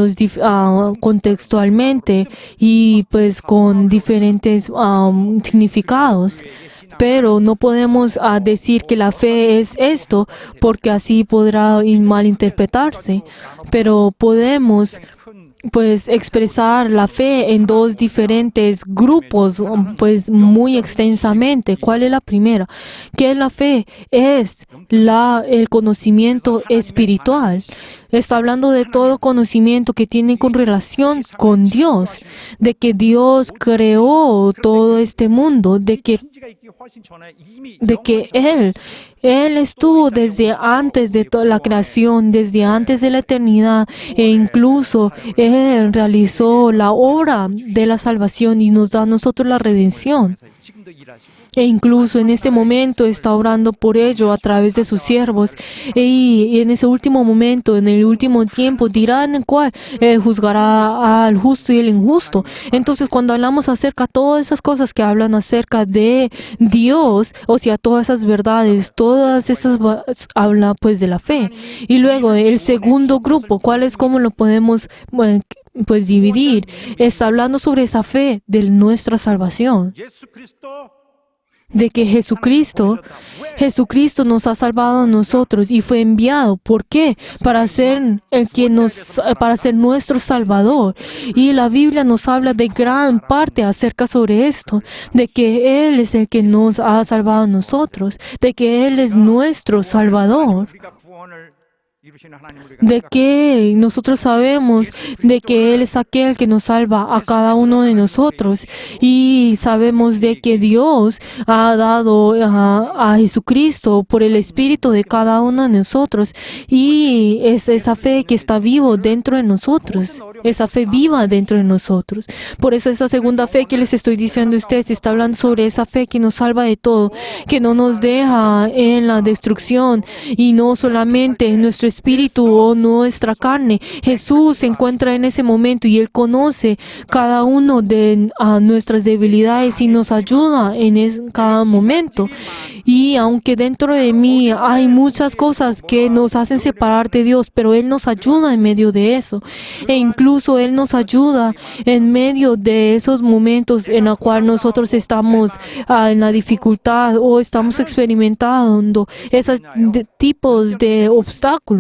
[SPEAKER 2] contextualmente y pues con diferentes significados. Pero no podemos decir que la fe es esto porque así podrá malinterpretarse. Pero podemos pues expresar la fe en dos diferentes grupos, pues muy extensamente. ¿Cuál es la primera? ¿Qué es la fe? Es el conocimiento espiritual. Está hablando de todo conocimiento que tiene con relación con Dios, de que Dios creó todo este mundo, de que
[SPEAKER 5] 천지가 있기 훨씬 전에 이미
[SPEAKER 2] Él estuvo desde antes de toda la creación, desde antes de la eternidad, e incluso Él realizó la obra de la salvación y nos da a nosotros la redención.
[SPEAKER 5] 지금도 일하시고
[SPEAKER 2] E incluso en este momento está orando por ello a través de sus siervos. Y en ese último momento, en el último tiempo, dirá en el cual Él juzgará al justo y el injusto. Entonces, cuando hablamos acerca de todas esas cosas que hablan acerca de Dios, o sea, todas esas verdades, todas esas habla pues de la fe. Y luego el segundo grupo, ¿cuál es? ¿Cómo lo podemos pues dividir? Está hablando sobre esa fe de nuestra salvación.
[SPEAKER 5] 예수 그리스도
[SPEAKER 2] De que Jesucristo nos ha salvado a nosotros y fue enviado. ¿Por qué? Para ser para ser nuestro Salvador. Y la Biblia nos habla de gran parte acerca sobre esto, de que Él es el que nos ha salvado a nosotros, de que Él es nuestro Salvador.
[SPEAKER 5] 우리가 구원을 이루시는 하나님 우리가
[SPEAKER 2] De que nosotros sabemos de que Él es aquel que nos salva a cada uno de nosotros y sabemos de que Dios ha dado a Jesucristo por el Espíritu de cada uno de nosotros y es esa fe que está vivo dentro de nosotros, esa fe viva dentro de nosotros. Por eso esa segunda fe que les estoy diciendo a ustedes está hablando sobre esa fe que nos salva de todo, que no nos deja en la destrucción y no solamente en nuestro espíritu o nuestra carne. Jesús se encuentra en ese momento y Él conoce cada uno de nuestras debilidades y nos ayuda en cada momento. Y aunque dentro de mí hay muchas cosas que nos hacen separar de Dios, pero Él nos ayuda en medio de eso. E incluso Él nos ayuda en medio de esos momentos en los cuales nosotros estamos en la dificultad o estamos experimentando esos tipos de obstáculos.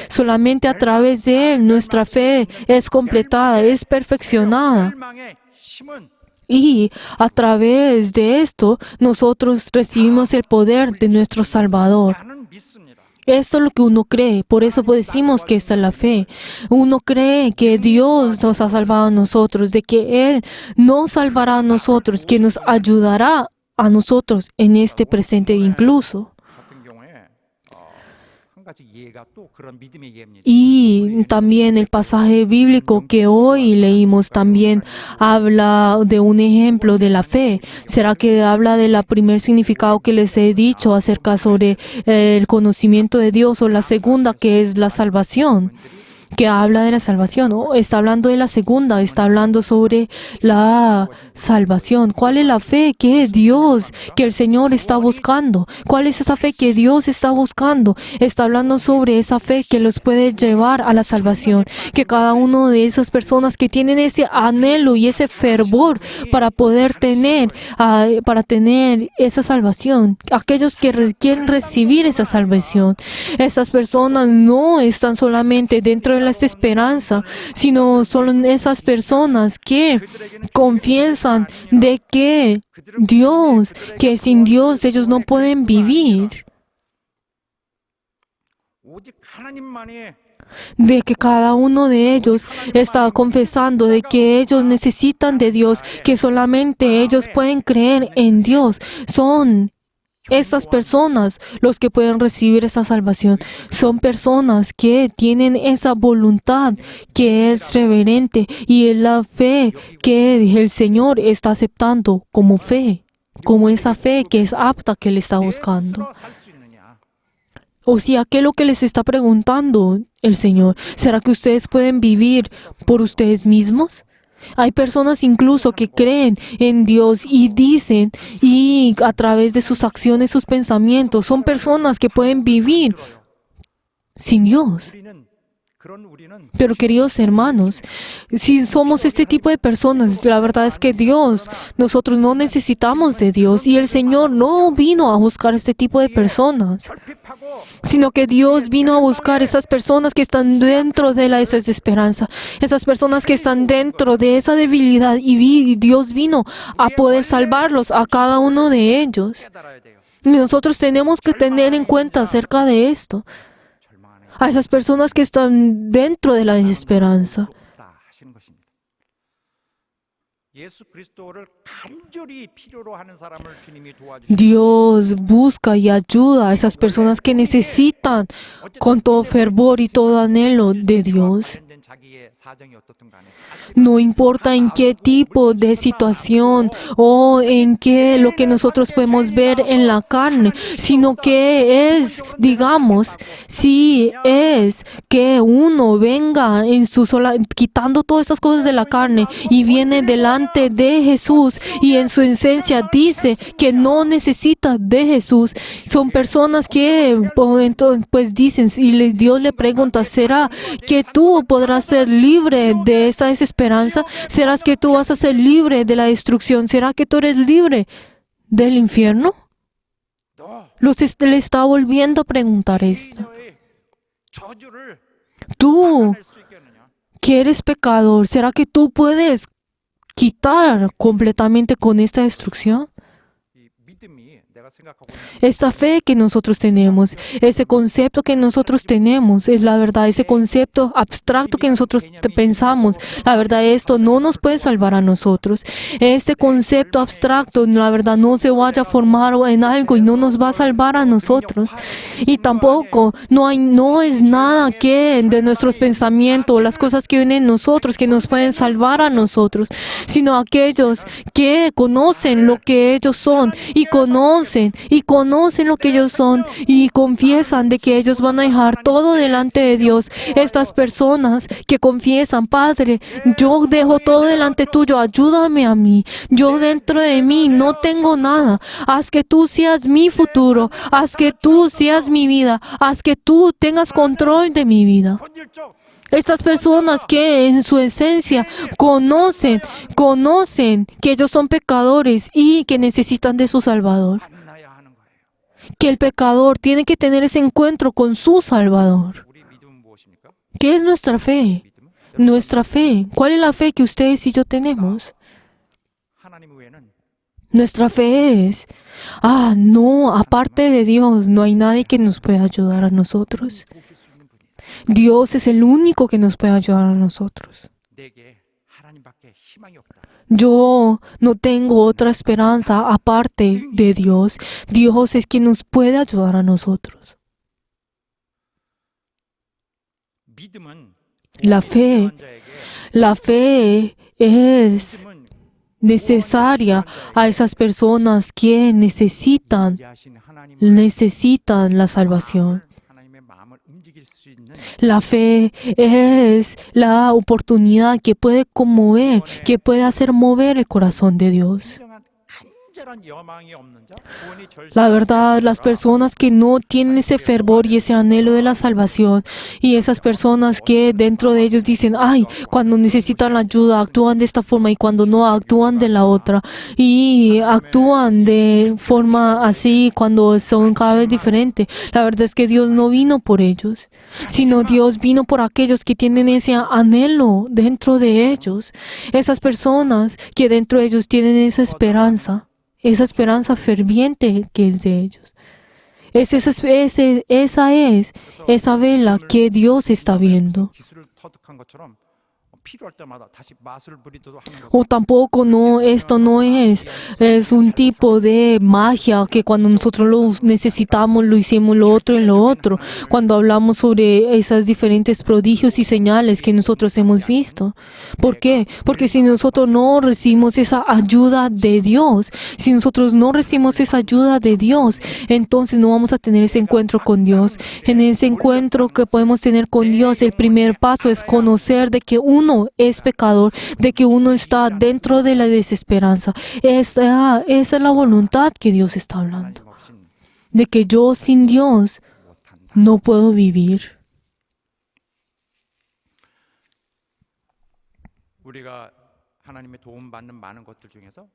[SPEAKER 2] Solamente a través de Él nuestra fe es completada, es perfeccionada.
[SPEAKER 5] 절망의 힘은
[SPEAKER 2] Y a través de esto nosotros recibimos el poder de nuestro Salvador.
[SPEAKER 5] 나는 믿습니다.
[SPEAKER 2] Esto es lo que uno cree, por eso decimos que esta es la fe. Uno cree que Dios nos ha salvado a nosotros, de que Él nos salvará a nosotros, que nos ayudará a nosotros en este presente incluso.
[SPEAKER 5] 같은 경우에 한 가지 예가 또 그런 믿음의 예입니다.
[SPEAKER 2] Y también el pasaje bíblico que hoy leímos también habla de un ejemplo de la fe. ¿Será que habla del primer significado que les he dicho acerca sobre el conocimiento de Dios o la segunda que es la salvación? Que habla de la salvación, o está hablando de la segunda, está hablando sobre la salvación. ¿Cuál es la fe que el Señor está buscando? ¿Cuál es esa fe que Dios está buscando? Está hablando sobre esa fe que los puede llevar a la salvación, que cada una de esas personas que tienen ese anhelo y ese fervor para poder tener esa salvación, aquellos que quieren recibir esa salvación, esas personas no están solamente dentro de la esperanza, sino son esas personas que confiesan de que sin Dios ellos no pueden vivir.
[SPEAKER 5] 오직 하나님만이
[SPEAKER 2] de que cada uno de ellos está confesando de que ellos necesitan de Dios, que solamente ellos pueden creer en Dios. Son estas personas los que pueden recibir esa salvación. Son personas que tienen esa voluntad que es reverente y es la fe que el Señor está aceptando como fe, como esa fe que es apta que Él está buscando.
[SPEAKER 5] 스스로 살 수 있느냐?
[SPEAKER 2] O sea, ¿qué es lo que les está preguntando el Señor? ¿Será que ustedes pueden vivir por ustedes mismos? Hay personas incluso que creen en Dios y dicen, y a través de sus acciones, sus pensamientos, son personas que pueden vivir sin Dios.
[SPEAKER 5] 우리는
[SPEAKER 2] Pero queridos hermanos, si somos este tipo de personas, la verdad es que nosotros no necesitamos de Dios y el Señor no vino a buscar este tipo de personas,
[SPEAKER 5] 결핍하고
[SPEAKER 2] sino que Dios vino a buscar esas personas que están dentro de la desesperanza, esas personas que están dentro de esa debilidad y Dios vino a poder salvarlos a cada uno de ellos.
[SPEAKER 5] 깨달아야 돼요.
[SPEAKER 2] Y nosotros tenemos que tener en cuenta acerca de esto,
[SPEAKER 5] 절망하는
[SPEAKER 2] a esas personas que están dentro de la desesperanza.
[SPEAKER 5] 없다 하시는 것입니다. 예수 그리스도를 간절히 필요로 하는 사람을 주님이 도와주시고
[SPEAKER 2] Dios busca y ayuda a esas personas que necesitan con todo fervor y todo anhelo de Dios.
[SPEAKER 5] 관련된 자기의 사정이 어떻든 간에
[SPEAKER 2] No importa en qué tipo de situación o en qué lo que nosotros podemos ver en la carne, sino que es, digamos, si es que uno venga en su sola, quitando todas estas cosas de la carne y viene delante de Jesús y en su esencia dice que no necesita de Jesús. Son personas que pues dicen, y Dios le pregunta, ¿será que tú podrás ser libre de esta desesperanza? ¿Serás que tú vas a ser libre de la destrucción? ¿Será que tú eres libre del infierno? Le está volviendo a preguntar esto.
[SPEAKER 5] 너의 저주를
[SPEAKER 2] Tú,
[SPEAKER 5] 할 수 있겠느냐?
[SPEAKER 2] que eres pecador, ¿será que tú puedes quitar completamente con esta destrucción?
[SPEAKER 5] 이 믿음이 내가 생각하고 있는
[SPEAKER 2] Esta fe que nosotros tenemos, ese concepto que nosotros tenemos, es la verdad, ese concepto abstracto que nosotros pensamos, la verdad, esto no nos puede salvar a nosotros. Este concepto abstracto, la verdad, no se vaya a formar en algo y no nos va a salvar a nosotros. Y tampoco, no es nada que de nuestros pensamientos, las cosas que vienen en nosotros, que nos pueden salvar a nosotros, sino aquellos que conocen lo que ellos son y conocen lo que ellos son y confiesan de que ellos van a dejar todo delante de Dios. Estas personas que confiesan, Padre, yo dejo todo delante tuyo, ayúdame a mí. Yo dentro de mí no tengo nada. Haz que tú seas mi futuro, haz que tú seas mi vida, haz que tú tengas control de mi vida.
[SPEAKER 5] 본질적
[SPEAKER 2] Estas personas que en su esencia conocen que ellos son pecadores y que necesitan de su Salvador.
[SPEAKER 5] 만나야 하는 거예요.
[SPEAKER 2] Que el pecador tiene que tener ese encuentro con su Salvador.
[SPEAKER 5] 우리 믿음은 무엇입니까?
[SPEAKER 2] ¿Qué es nuestra fe? Nuestra fe. ¿Cuál es la fe que ustedes y yo tenemos?
[SPEAKER 5] 하나님 외에는
[SPEAKER 2] Nuestra fe es, no, aparte de Dios, no hay nadie que nos pueda ayudar a nosotros.
[SPEAKER 5] 돕을 수 있는 분이다.
[SPEAKER 2] Dios es el único que nos puede ayudar a nosotros.
[SPEAKER 5] 내게 하나님밖에 희망이 없다.
[SPEAKER 2] Yo no tengo otra esperanza aparte de Dios. Dios es quien nos puede ayudar a nosotros.
[SPEAKER 5] 믿음은
[SPEAKER 2] La fe,
[SPEAKER 5] 필요한 자에게
[SPEAKER 2] la fe es
[SPEAKER 5] 믿음은
[SPEAKER 2] necesaria a esas personas que necesitan
[SPEAKER 5] 의지하신 하나님을
[SPEAKER 2] la salvación.
[SPEAKER 5] 하나님의 마음을 움직일 수 있는
[SPEAKER 2] La fe es la oportunidad que puede conmover, que puede hacer mover el corazón de Dios.
[SPEAKER 5] 진정한 간절한 여망이 없는 자, 구원이
[SPEAKER 2] La verdad, las personas que no tienen ese fervor y ese anhelo de la salvación, y esas personas que dentro de ellos dicen, cuando necesitan la ayuda actúan de esta forma y cuando no actúan de la otra, y actúan de forma así cuando son cada vez diferentes. La verdad es que Dios no vino por ellos, sino Dios vino por aquellos que tienen ese anhelo dentro de ellos, esas personas que dentro de ellos tienen esa esperanza ferviente que es de ellos. esa vela que Dios está viendo.
[SPEAKER 5] 기술을 터득한 것처럼 필요할 때마다 다시 맛을 부리도록 하는
[SPEAKER 2] O tampoco esto no es un tipo de magia que cuando nosotros lo necesitamos lo hicimos lo otro y lo otro. Cuando hablamos sobre esas diferentes prodigios y señales que nosotros hemos visto. ¿Por qué? Porque si nosotros no recibimos esa ayuda de Dios, si nosotros no recibimos esa ayuda de Dios, entonces no vamos a tener ese encuentro con Dios. En ese encuentro que podemos tener con Dios, el primer paso es conocer de que uno es pecador, de que uno está dentro de la desesperanza. Esa es la voluntad que Dios está hablando.
[SPEAKER 5] 하나님 없인
[SPEAKER 2] De que yo sin Dios
[SPEAKER 5] 못한다.
[SPEAKER 2] no puedo vivir.
[SPEAKER 5] 우리가 하나님의 도움 받는 많은 것들 중에서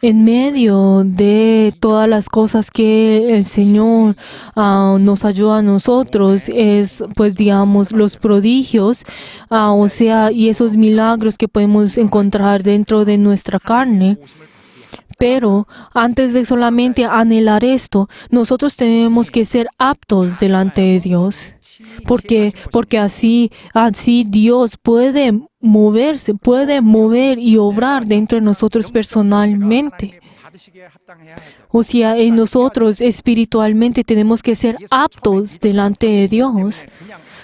[SPEAKER 2] En medio de todas las cosas que el Señor nos ayuda a nosotros, es pues digamos los prodigios, o sea, y esos milagros que podemos encontrar dentro de nuestra carne. Pero antes de solamente anhelar esto, nosotros tenemos que ser aptos delante de Dios. Porque así Dios puede moverse, puede mover y obrar dentro de nosotros personalmente.
[SPEAKER 5] 받으시기에 합당해야 해요.
[SPEAKER 2] O sea, en nosotros espiritualmente tenemos que ser aptos delante de Dios.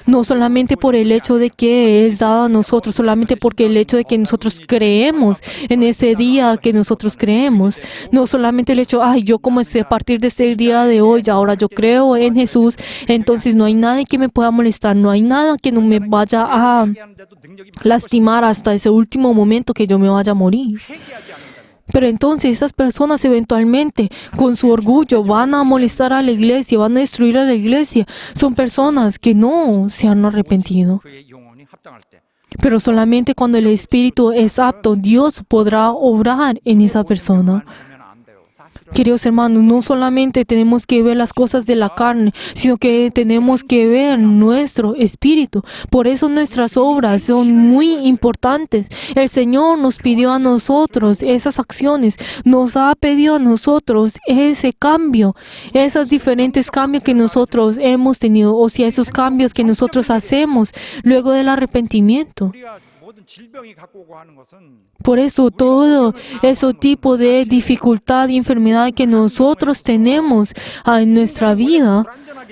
[SPEAKER 2] No solamente por el hecho de que es dado a nosotros, solamente porque el hecho de que nosotros creemos en ese día que nosotros creemos. No solamente el hecho, yo como a partir de este día de hoy, ahora yo creo en Jesús, entonces no hay nada que me pueda molestar, no hay nada que no me vaya a
[SPEAKER 5] 회개하는데도 능력이 많은
[SPEAKER 2] lastimar hasta ese último momento que yo me vaya a morir.
[SPEAKER 5] 회개하지 않는다면
[SPEAKER 2] Pero entonces esas personas eventualmente con su orgullo van a molestar a la iglesia, van a destruir a la iglesia. Son personas que no se han arrepentido.
[SPEAKER 5] 그의 영혼이 합당할 때
[SPEAKER 2] Pero solamente cuando el Espíritu es apto, Dios podrá obrar en esa persona.
[SPEAKER 5] 보면 안 돼요. 사실은
[SPEAKER 2] Queridos hermanos, no solamente tenemos que ver las cosas de la carne, sino que tenemos que ver nuestro espíritu. Por eso nuestras obras son muy importantes. El Señor nos pidió a nosotros esas acciones, nos ha pedido a nosotros ese cambio, esos diferentes cambios que nosotros hemos tenido, o sea, esos cambios que nosotros hacemos luego del arrepentimiento.
[SPEAKER 5] 우리가 모든 질병이 갖고 오고 하는 것은
[SPEAKER 2] Por eso todo ese tipo de dificultad y enfermedad que nosotros tenemos en nuestra vida,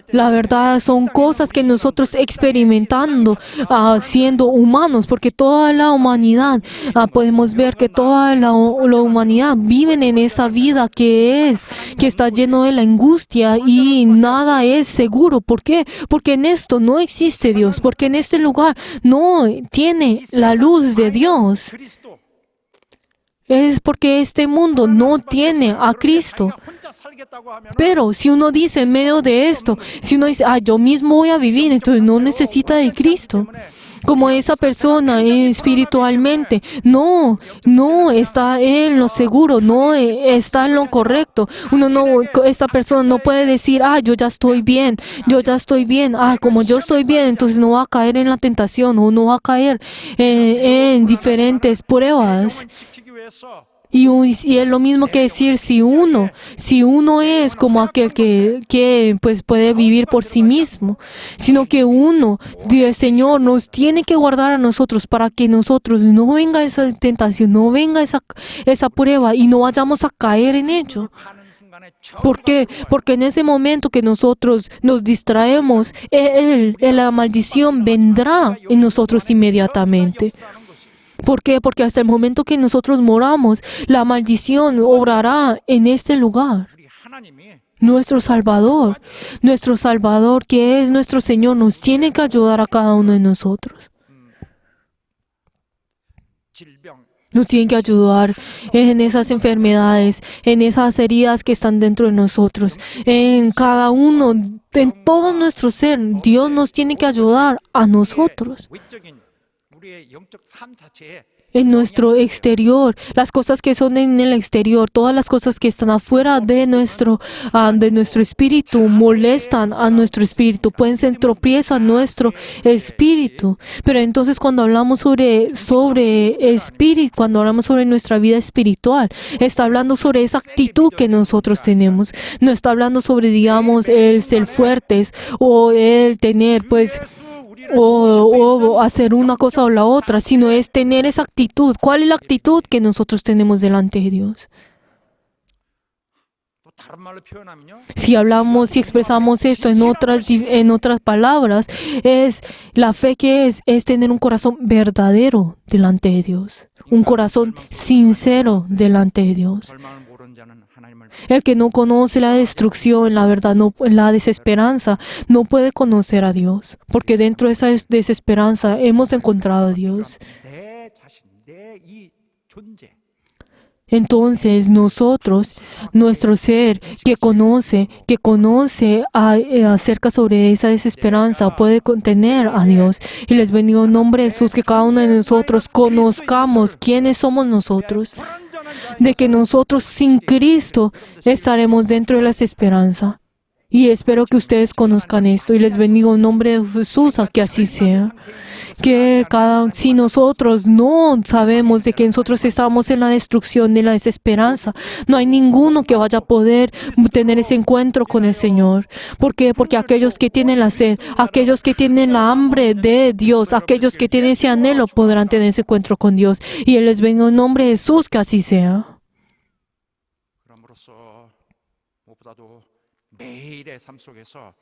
[SPEAKER 2] la verdad son cosas que nosotros experimentando siendo humanos, porque toda la humanidad, podemos ver que toda la humanidad viven en esa vida que está lleno de la angustia y nada es seguro. ¿Por qué? Porque en esto no existe Dios, porque en este lugar no tiene la luz de Dios.
[SPEAKER 5] 그리스도
[SPEAKER 2] Es porque este mundo no tiene a Cristo.
[SPEAKER 5] 혼자 살겠다고 하면
[SPEAKER 2] Pero si uno dice en medio de esto, si uno dice, yo mismo voy a vivir, entonces no necesita de Cristo. Como esa persona espiritualmente no está en lo seguro, no está en lo correcto. Esta persona no puede decir, yo ya estoy bien, como yo estoy bien, entonces no va a caer en la tentación o no va a caer en diferentes pruebas.
[SPEAKER 5] 영혼 지키기 위해서
[SPEAKER 2] Y es lo mismo que decir si uno es como aquel que pues puede vivir por sí mismo, sino que el Señor nos tiene que guardar a nosotros para que nosotros no venga esa tentación, no venga esa prueba y no vayamos a caer en ello.
[SPEAKER 5] 하는 순간에
[SPEAKER 2] ¿Por qué? Porque en ese momento que nosotros nos distraemos, la maldición vendrá en nosotros inmediatamente. ¿Por qué? Porque hasta el momento que nosotros moramos, la maldición obrará en este lugar.
[SPEAKER 5] 우리 하나님이
[SPEAKER 2] Nuestro Salvador, que es nuestro Señor, nos tiene que ayudar a cada uno de nosotros.
[SPEAKER 5] 질병
[SPEAKER 2] Nos tiene que ayudar en esas enfermedades, en esas heridas que están dentro de nosotros, en cada uno, en todo nuestro ser. Dios nos tiene que ayudar a nosotros.
[SPEAKER 5] 외적인 우리의 영적 삶 자체에
[SPEAKER 2] en nuestro exterior, las cosas que son en el exterior, todas las cosas que están afuera de nuestro espíritu molestan a nuestro espíritu, pueden ser tropiezo a nuestro espíritu. Pero entonces cuando hablamos sobre espíritu, cuando hablamos sobre nuestra vida espiritual, está hablando sobre esa actitud que nosotros tenemos. No está hablando sobre, digamos, el ser fuertes o el tener, pues, o hacer una cosa o la otra, sino es tener esa actitud. ¿Cuál es la actitud que nosotros tenemos delante de Dios?
[SPEAKER 5] 또 다른 말로 표현하면요.
[SPEAKER 2] Si expresamos esto en otras palabras, es la fe que es tener un corazón verdadero delante de Dios, un corazón sincero delante de Dios.
[SPEAKER 5] 절망을 모르는 자는 하나님을
[SPEAKER 2] El que no conoce la destrucción, la verdad, la desesperanza, no puede conocer a Dios, porque dentro de esa desesperanza hemos encontrado a Dios.
[SPEAKER 5] 내 자신, 내 이 존재
[SPEAKER 2] Entonces nosotros, nuestro ser que conoce acerca sobre esa desesperanza, puede contener a Dios. Y les bendigo en nombre de Jesús, que cada uno de nosotros conozcamos quiénes somos nosotros, de que nosotros sin Cristo estaremos dentro de la desesperanza. Y espero que ustedes conozcan esto, y les bendigo en nombre de Jesús a que así sea. Que si nosotros no sabemos de que nosotros estamos en la destrucción, en la desesperanza, no hay ninguno que vaya a poder tener ese encuentro con el Señor. ¿Por qué? Porque aquellos que tienen la sed, aquellos que tienen la hambre de Dios, aquellos que tienen ese anhelo podrán tener ese encuentro con Dios. Y les bendigo en nombre de Jesús que así sea.
[SPEAKER 5] 그럼으로써 무엇보다도 매일의 삶 속에서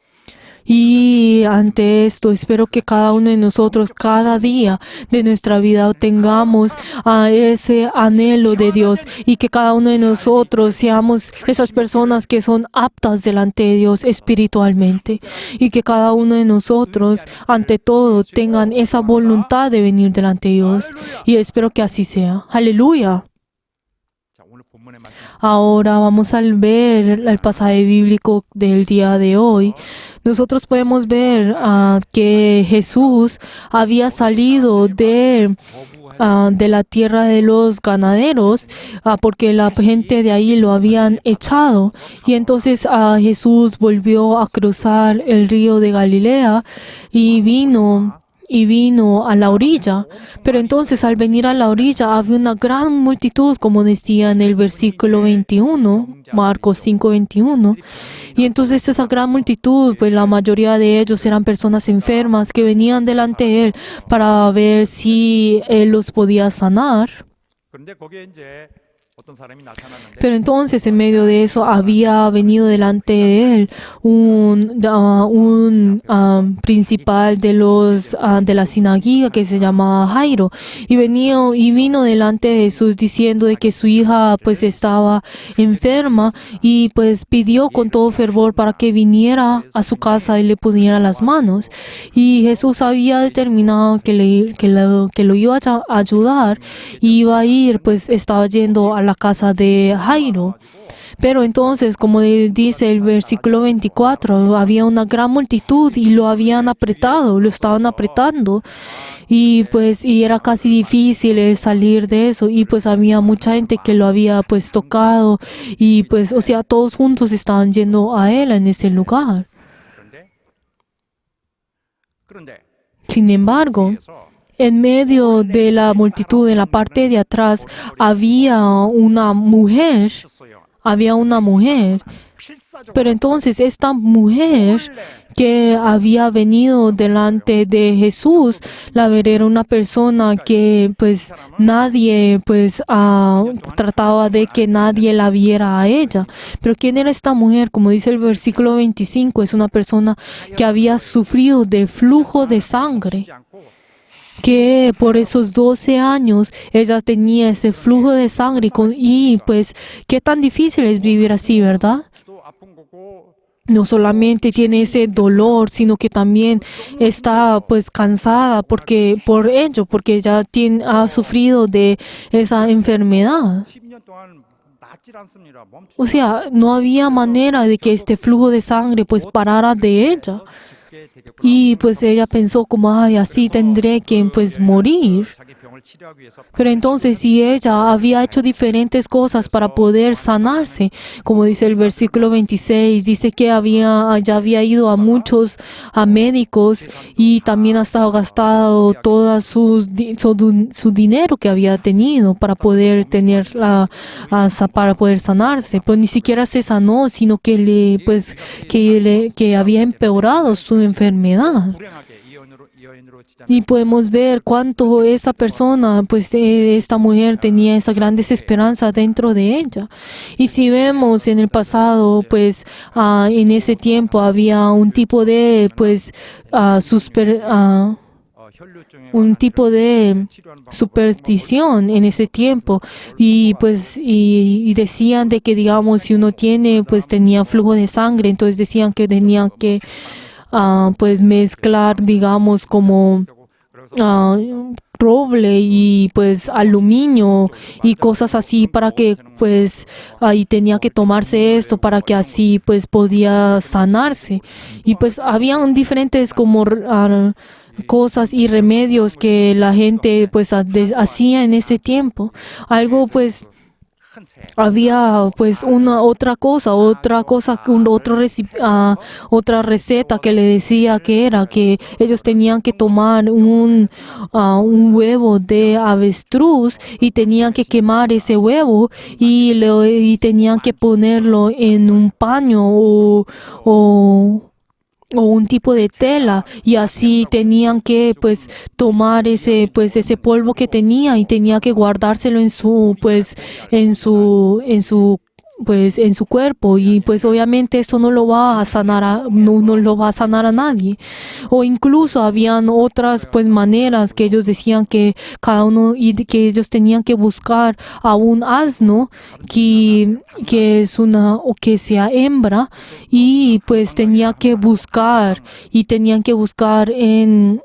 [SPEAKER 2] Y ante esto, espero que cada uno de nosotros, cada día de nuestra vida, tengamos ese anhelo de Dios, y que cada uno de nosotros seamos esas personas que son aptas delante de Dios espiritualmente, y que cada uno de nosotros, ante todo, tengan esa voluntad de venir delante de Dios. Y espero que así sea. Aleluya.
[SPEAKER 5] 자, 오늘 본문의 말씀
[SPEAKER 2] Ahora vamos a ver el pasaje bíblico del día de hoy. Nosotros podemos ver que Jesús había salido de la tierra de los ganaderos, porque la gente de ahí lo habían echado. Y entonces Jesús volvió a cruzar el río de Galilea y vino a la orilla. Pero entonces al venir a la orilla había una gran multitud, como decía en el versículo 21, Marcos 5:21. Y entonces esa gran multitud, pues la mayoría de ellos eran personas enfermas que venían delante de él para ver si él los podía sanar.
[SPEAKER 5] 그런데 거기에 이제 어떤 사람이 나타났는데
[SPEAKER 2] Pero entonces en medio de eso había venido delante de él un principal de la sinagoga que se llamaba Jairo, y vino delante de Jesús diciendo de que su hija pues estaba enferma, y pues pidió con todo fervor para que viniera a su casa y le pusiera las manos. Y Jesús había determinado que lo iba a ayudar, y iba a ir, pues estaba yendo a la casa de Jairo. Pero entonces, como dice el versículo 24, había una gran multitud y lo estaban apretando. Y era casi difícil el salir de eso, y pues había mucha gente que lo había pues tocado, y pues, o sea, todos juntos estaban yendo a él en ese lugar.
[SPEAKER 5] 그런데
[SPEAKER 2] Sin embargo,
[SPEAKER 5] 그래서
[SPEAKER 2] en medio de la multitud, en la parte de atrás, había una mujer.
[SPEAKER 5] 있었어요. 필사적으로
[SPEAKER 2] Pero entonces esta mujer que había venido delante de Jesús, era una persona que pues nadie trataba de que nadie la viera a ella. Pero ¿quién era esta mujer? Como dice el versículo 25, es una persona que había sufrido de flujo de sangre,
[SPEAKER 5] 하지 않고
[SPEAKER 2] que por esos 12 años ella tenía ese flujo de sangre, y pues qué tan difícil es vivir así, ¿verdad?
[SPEAKER 5] 또 아픈 거고
[SPEAKER 2] No solamente tiene ese dolor, sino que también está pues cansada porque ella ha sufrido de esa enfermedad.
[SPEAKER 5] 10년 동안 낫질 않습니다.
[SPEAKER 2] O sea, no había manera de que este flujo de sangre pues parara de ella.
[SPEAKER 5] 죽게 되겠구나.
[SPEAKER 2] Y pues ella pensó como, ay, así tendré que pues morir.
[SPEAKER 5] 자기 병을 병을 치료하기 위해서
[SPEAKER 2] Pero entonces, si ella había hecho diferentes cosas para poder sanarse, como dice el versículo 26, dice que ya había ido a muchos a médicos y también ha estado gastado todo su dinero que había tenido para poder para poder sanarse, pues ni siquiera se sanó, sino que que había empeorado su enfermedad.
[SPEAKER 5] 불행하게 여인으로
[SPEAKER 2] Y podemos ver cuánto esa persona, pues esta mujer tenía esa gran desesperanza dentro de ella. Y si vemos en el pasado, pues en ese tiempo había un tipo de, pues, un tipo de superstición en ese tiempo y pues y decían de que, digamos, si uno tenía flujo de sangre, entonces decían que tenían que pues mezclar, digamos, como roble y pues aluminio y cosas así para que pues ahí tenía que tomarse esto para que así pues podía sanarse. Y pues habían diferentes como cosas y remedios que la gente pues hacía en ese tiempo. Algo pues había pues otra receta que le decía que era que ellos tenían que tomar un huevo de avestruz y tenían que quemar ese huevo y tenían que ponerlo en un paño o un tipo de tela y así tenían que pues tomar ese polvo que tenía y tenía que guardárselo en su cuerpo y pues obviamente eso no lo va a sanar no lo va a sanar a nadie. O incluso habían otras pues maneras que ellos decían que cada uno y que ellos tenían que buscar a un asno que es o que sea hembra y pues tenían que buscar en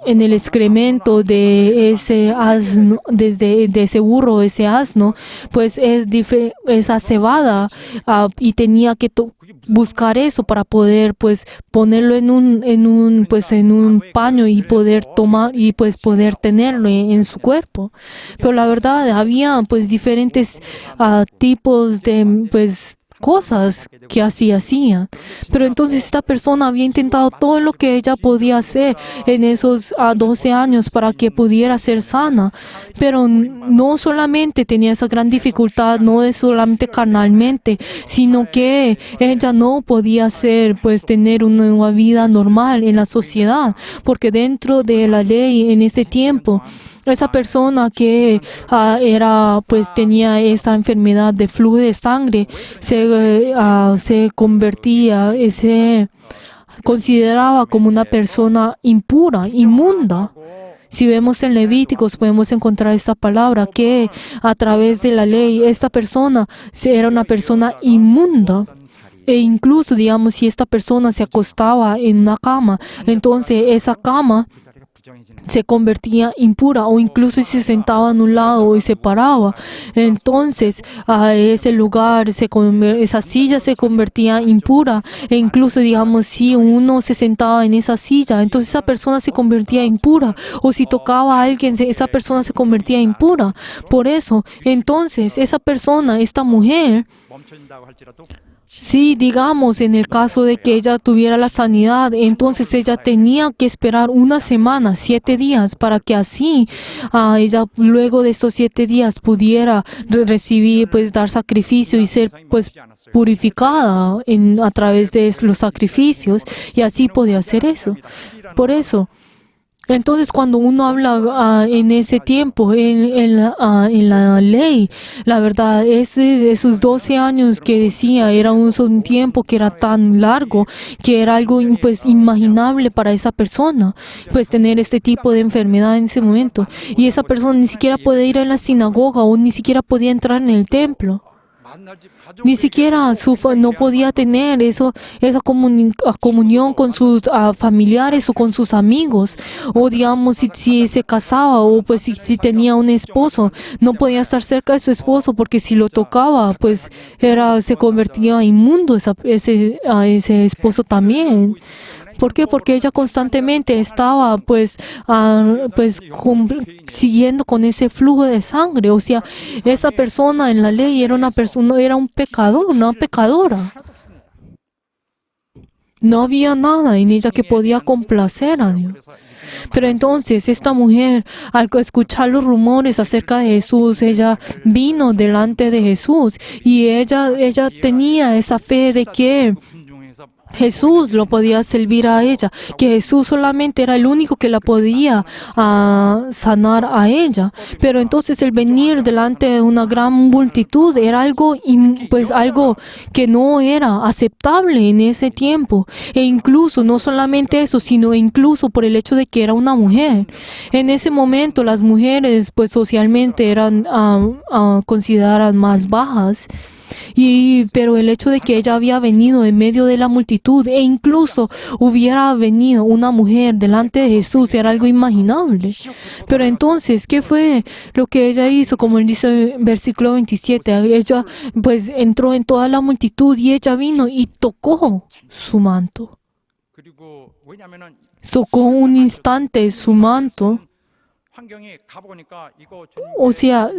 [SPEAKER 2] el excremento de ese asno, de ese burro, ese asno, pues esa cebada y tenía que buscar eso para poder pues ponerlo en un paño y poder tomar y pues poder tenerlo en su cuerpo. Pero la verdad había pues diferentes tipos de pues cosas que así hacían. Pero entonces esta persona había intentado todo lo que ella podía hacer en esos 12 años para que pudiera ser sana. Pero no solamente tenía esa gran dificultad, no es solamente carnalmente, sino que ella no podía tener una vida normal en la sociedad, porque dentro de la ley en ese tiempo, esa persona que tenía esa enfermedad de flujo de sangre se convertía, se consideraba como una persona impura, inmunda. Si vemos en Levíticos podemos encontrar esta palabra que a través de la ley esta persona era una persona inmunda. E incluso, digamos, si esta persona se acostaba en una cama, entonces esa cama se convertía impura, o incluso si se sentaba en un lado y se paraba, entonces ese lugar, esa silla se convertía impura, e incluso, digamos, si uno se sentaba en esa silla, entonces esa persona se convertía impura, o si tocaba a alguien, esa persona se convertía impura. Por eso, entonces, esa persona, esta mujer, sí, digamos, en el caso de que ella tuviera la sanidad, entonces ella tenía que esperar una semana, 7 días, para que así ella luego de estos 7 días pudiera recibir, pues dar sacrificio y ser pues purificada a través de los sacrificios, y así podía hacer eso. Por eso, entonces, cuando uno habla en ese tiempo, en la ley, la verdad, esos 12 años que decía, era un tiempo que era tan largo, que era algo pues inimaginable para esa persona, pues tener este tipo de enfermedad en ese momento. Y esa persona ni siquiera podía ir a la sinagoga o ni siquiera podía entrar en el templo. Ni siquiera no podía tener esa comunión con sus familiares o con sus amigos. O digamos, si se casaba o pues si tenía un esposo, no podía estar cerca de su esposo porque si lo tocaba, pues se convertía inmundo ese esposo también. ¿Por qué? Porque ella constantemente estaba siguiendo con ese flujo de sangre. O sea, esa persona en la ley era una persona, era un pecador, una pecadora. No había nada en ella que podía complacer a Dios. Pero entonces esta mujer, al escuchar los rumores acerca de Jesús, ella vino delante de Jesús y ella tenía esa fe de que Jesús lo podía servir a ella, que Jesús solamente era el único que la podía sanar a ella. Pero entonces el venir delante de una gran multitud era algo que no era aceptable en ese tiempo. E incluso, no solamente eso, sino incluso por el hecho de que era una mujer. En ese momento las mujeres pues socialmente eran consideradas más bajas. Pero el hecho de que ella había venido en medio de la multitud e incluso hubiera venido una mujer delante de Jesús era algo inimaginable. Pero entonces, ¿qué fue lo que ella hizo? Como él dice en versículo 27, ella pues entró en toda la multitud y ella vino y tocó su manto. Tocó un instante su manto. O sea,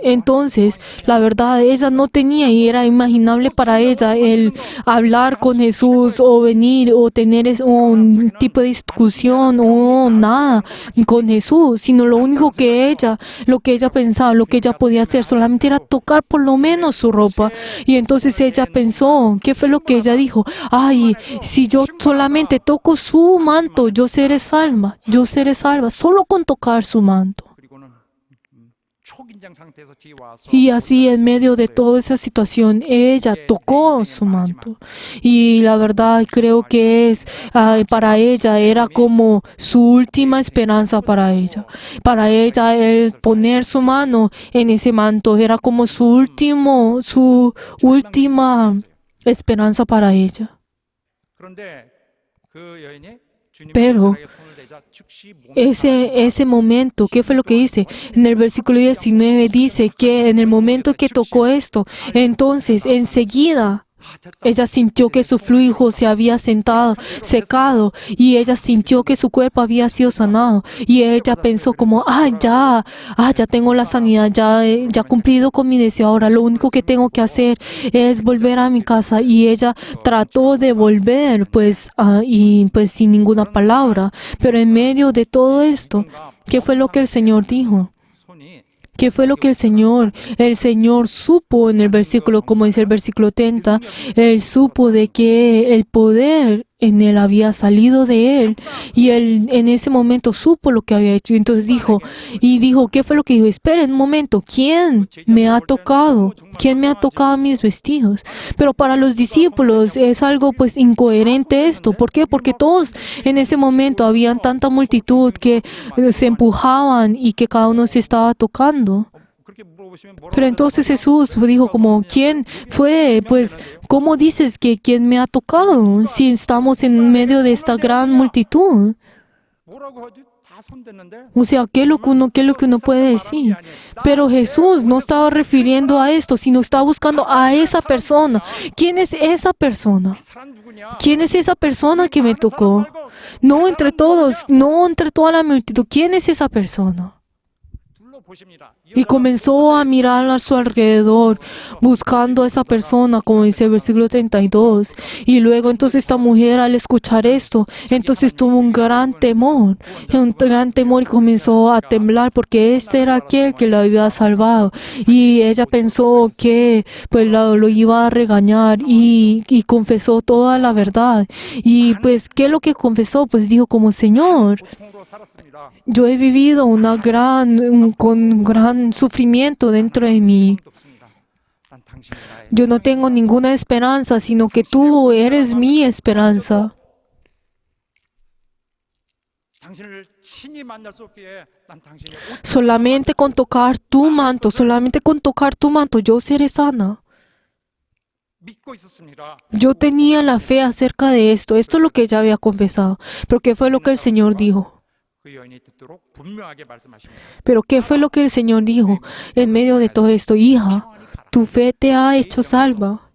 [SPEAKER 2] entonces, la verdad, ella no tenía y era imaginable para ella el hablar con Jesús o venir o tener un tipo de discusión o nada con Jesús, sino lo único que lo que ella pensaba, lo que ella podía hacer solamente era tocar por lo menos su ropa. Y entonces ella pensó, ¿qué fue lo que ella dijo? Ay, si yo solamente toco su manto, yo seré salva, solo con tocar su manto. Y así en medio de toda esa situación, ella tocó su manto. Y la verdad creo que para ella era como su última esperanza para ella. Para ella el poner su mano en ese manto era como su última esperanza para ella. Pero ese momento, ¿qué fue lo que dice? En el versículo 19 dice que en el momento que tocó esto, entonces enseguida ella sintió que su flujo se había secado y ella sintió que su cuerpo había sido sanado y ella pensó como, ya tengo la sanidad, ya he cumplido con mi deseo, ahora lo único que tengo que hacer es volver a mi casa. Y ella trató de volver sin ninguna palabra, pero en medio de todo esto, ¿qué fue lo que el Señor dijo? ¿Qué fue lo que el Señor supo en el versículo, como dice el versículo 30? Él supo de que el poder en él había salido de él y él en ese momento supo lo que había hecho. Y entonces dijo, ¿qué fue lo que dijo? Esperen un momento, ¿quién me ha tocado? ¿Quién me ha tocado mis vestidos? Pero para los discípulos es algo pues incoherente esto. ¿Por qué? Porque todos en ese momento habían tanta multitud que se empujaban y que cada uno se estaba tocando. Pero entonces Jesús dijo como, ¿quién fue? Pues, ¿cómo dices que quién me ha tocado si estamos en medio de esta gran multitud? O sea, ¿qué es lo que uno puede decir? Pero Jesús no estaba refiriendo a esto, sino estaba buscando a esa persona. ¿Quién es esa persona? ¿Quién es esa persona que me tocó? No entre todos, no entre toda la multitud. ¿Quién es esa persona? Y comenzó a mirar a su alrededor, buscando a esa persona, como dice el versículo 32. Y luego entonces esta mujer al escuchar esto, entonces tuvo un gran temor y comenzó a temblar porque este era aquel que lo había salvado. Y ella pensó que pues lo iba a regañar y confesó toda la verdad. Y pues, ¿qué es lo que confesó? Pues dijo como, Señor, yo he vivido con gran sufrimiento dentro de mí. Yo no tengo ninguna esperanza, sino que tú eres mi esperanza. Solamente con tocar tu manto, yo seré sana. Yo tenía la fe acerca de esto. Esto es lo que ella había confesado. Pero ¿qué fue lo que el Señor dijo? Pero ¿qué fue lo que el Señor dijo en medio de todo esto? Hija, tu fe te ha hecho salva.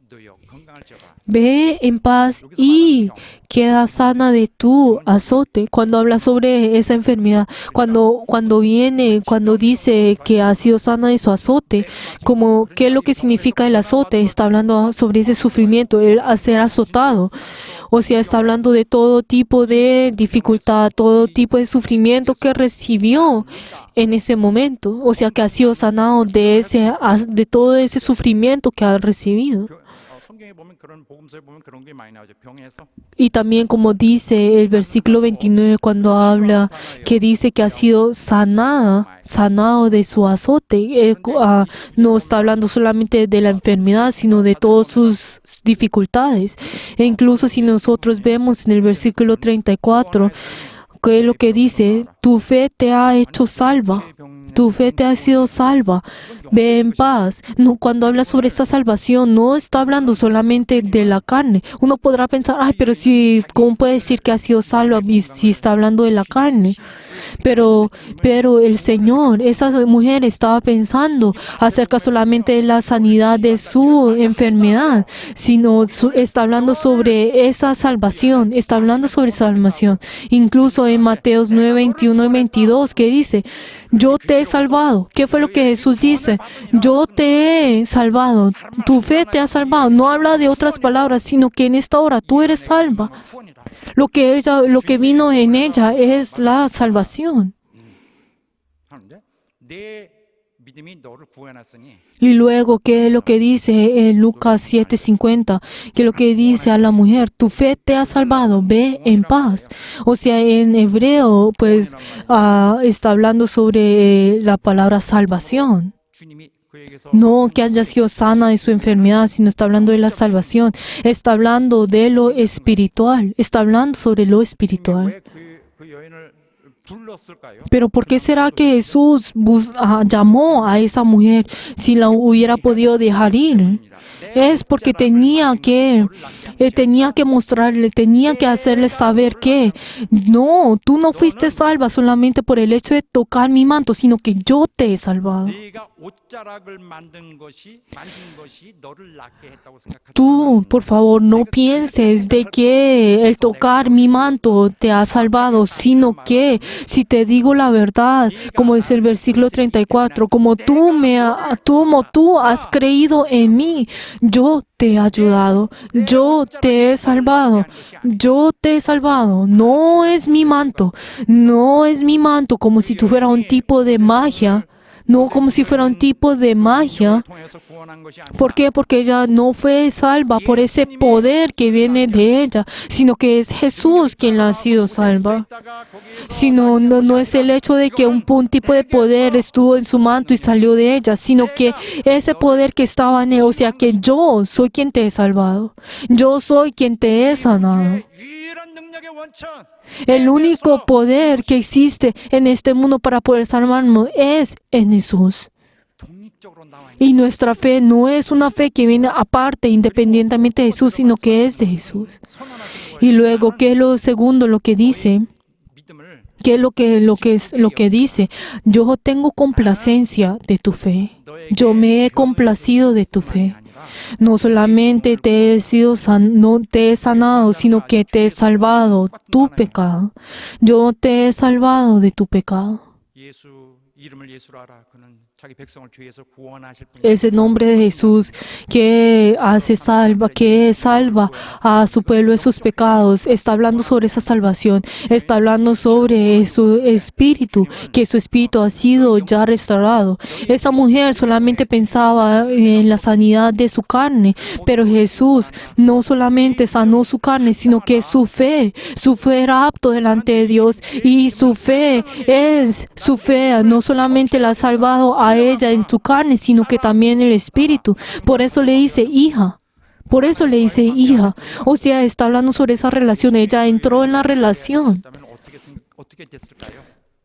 [SPEAKER 2] Ve en paz y queda sana de tu azote. Cuando habla sobre esa enfermedad, cuando dice que ha sido sana de su azote, como qué es lo que significa el azote, está hablando sobre ese sufrimiento, el ser azotado. O sea, está hablando de todo tipo de dificultad, todo tipo de sufrimiento que recibió en ese momento. O sea, que ha sido sanado de todo ese sufrimiento que ha recibido.
[SPEAKER 5] 성경에 보면 그런 복음서에 보면 그런 게 많이 나오죠. 병에서
[SPEAKER 2] Y también como dice el versículo 29 cuando habla que dice que ha sido sanado de su azote, no está hablando solamente de la enfermedad, sino de todas sus dificultades. E incluso si nosotros vemos en el versículo 34, que es lo que dice, tu fe te ha hecho salva. Tu fe te ha sido salva. Ve en paz. No, cuando habla sobre esta salvación, no está hablando solamente de la carne. Uno podrá pensar, ay, pero ¿cómo puede decir que ha sido salva si está hablando de la carne? Pero el Señor, esa mujer estaba pensando acerca solamente de la sanidad de su enfermedad, sino está hablando sobre esa salvación, está hablando sobre salvación. Incluso en Mateos 9, 21 y 22, que dice, yo te he salvado. ¿Qué fue lo que Jesús dice? Yo te he salvado. Tu fe te ha salvado. No habla de otras palabras, sino que en esta hora tú eres salva. Lo que vino en ella es la salvación.
[SPEAKER 5] 하는데 내 믿음이 너를 구원했으니
[SPEAKER 2] Y luego, ¿qué es lo que dice en Lucas 7:50? Que lo que dice a la mujer, tu fe te ha salvado, ve en paz. O sea, en hebreo, pues, está hablando sobre la palabra salvación.
[SPEAKER 5] 주님이 그에게서
[SPEAKER 2] No que haya sido sana de su enfermedad, sino está hablando de la salvación. Está hablando de lo espiritual. Está hablando sobre lo espiritual.
[SPEAKER 5] 그 여인을 불렀을까요?
[SPEAKER 2] Pero ¿por qué será que Jesús llamó a esa mujer si la hubiera podido dejar ir? Es porque tenía que mostrarle, tenía que hacerle saber que no, tú no fuiste salva solamente por el hecho de tocar mi manto, sino que yo te he salvado.
[SPEAKER 5] 네가 옷자락을 만든 것이 너를 낫게 했다고 생각하지
[SPEAKER 2] Tú, por favor, no pienses de que el tocar mi manto te ha salvado, sino que si te digo la verdad, como dice el versículo 34, como tú has creído en mí, yo te he ayudado, yo te he salvado, yo te he salvado. No es mi manto como si tú fueras un tipo de magia. No como si fuera un tipo de magia.
[SPEAKER 5] 통해서 구원한 것이 아니라
[SPEAKER 2] ¿Por qué? Porque ella no fue salva por ese poder que viene de ella, sino que es Jesús quien la ha sido salva. Sino no es el hecho de que un tipo de poder estuvo en su manto y salió de ella, sino que ese poder que estaba en él, o sea que yo soy quien te he salvado. Yo soy quien te he sanado.
[SPEAKER 5] 유일한 능력의 원천
[SPEAKER 2] El único poder que existe en este mundo para poder salvarnos es en Jesús.
[SPEAKER 5] 독립적으로 나와 있는
[SPEAKER 2] Y nuestra fe no es una fe que viene aparte, independientemente de Jesús, sino que es de Jesús.
[SPEAKER 5] 선언하시는 거예요.
[SPEAKER 2] Y luego, ¿qué es lo segundo? Lo que dice,
[SPEAKER 5] 믿음을
[SPEAKER 2] ¿qué es lo que dice? Yo tengo complacencia de tu fe. Yo me he complacido de tu fe. No solamente te he sanado, sino que te he salvado tu pecado. Yo te he salvado de tu pecado.
[SPEAKER 5] 예수 이름을 예수로 알아. 그는 자기 백성을 죄에서 구원하실 분이다.
[SPEAKER 2] Es el nombre de Jesús que salva a su pueblo de sus pecados. Está hablando sobre esa salvación. Está hablando sobre su espíritu, que su espíritu ha sido ya restaurado. Esa mujer solamente pensaba en la sanidad de su carne, pero Jesús no solamente sanó su carne, sino que su fe era apto delante de Dios, y su fe no solamente la ha salvado a ella en su carne, sino que también el espíritu. Por eso le dice hija. O sea, está hablando sobre esa relación. Ella entró en la relación.
[SPEAKER 5] 그렇다면 어떻게 됐을까요?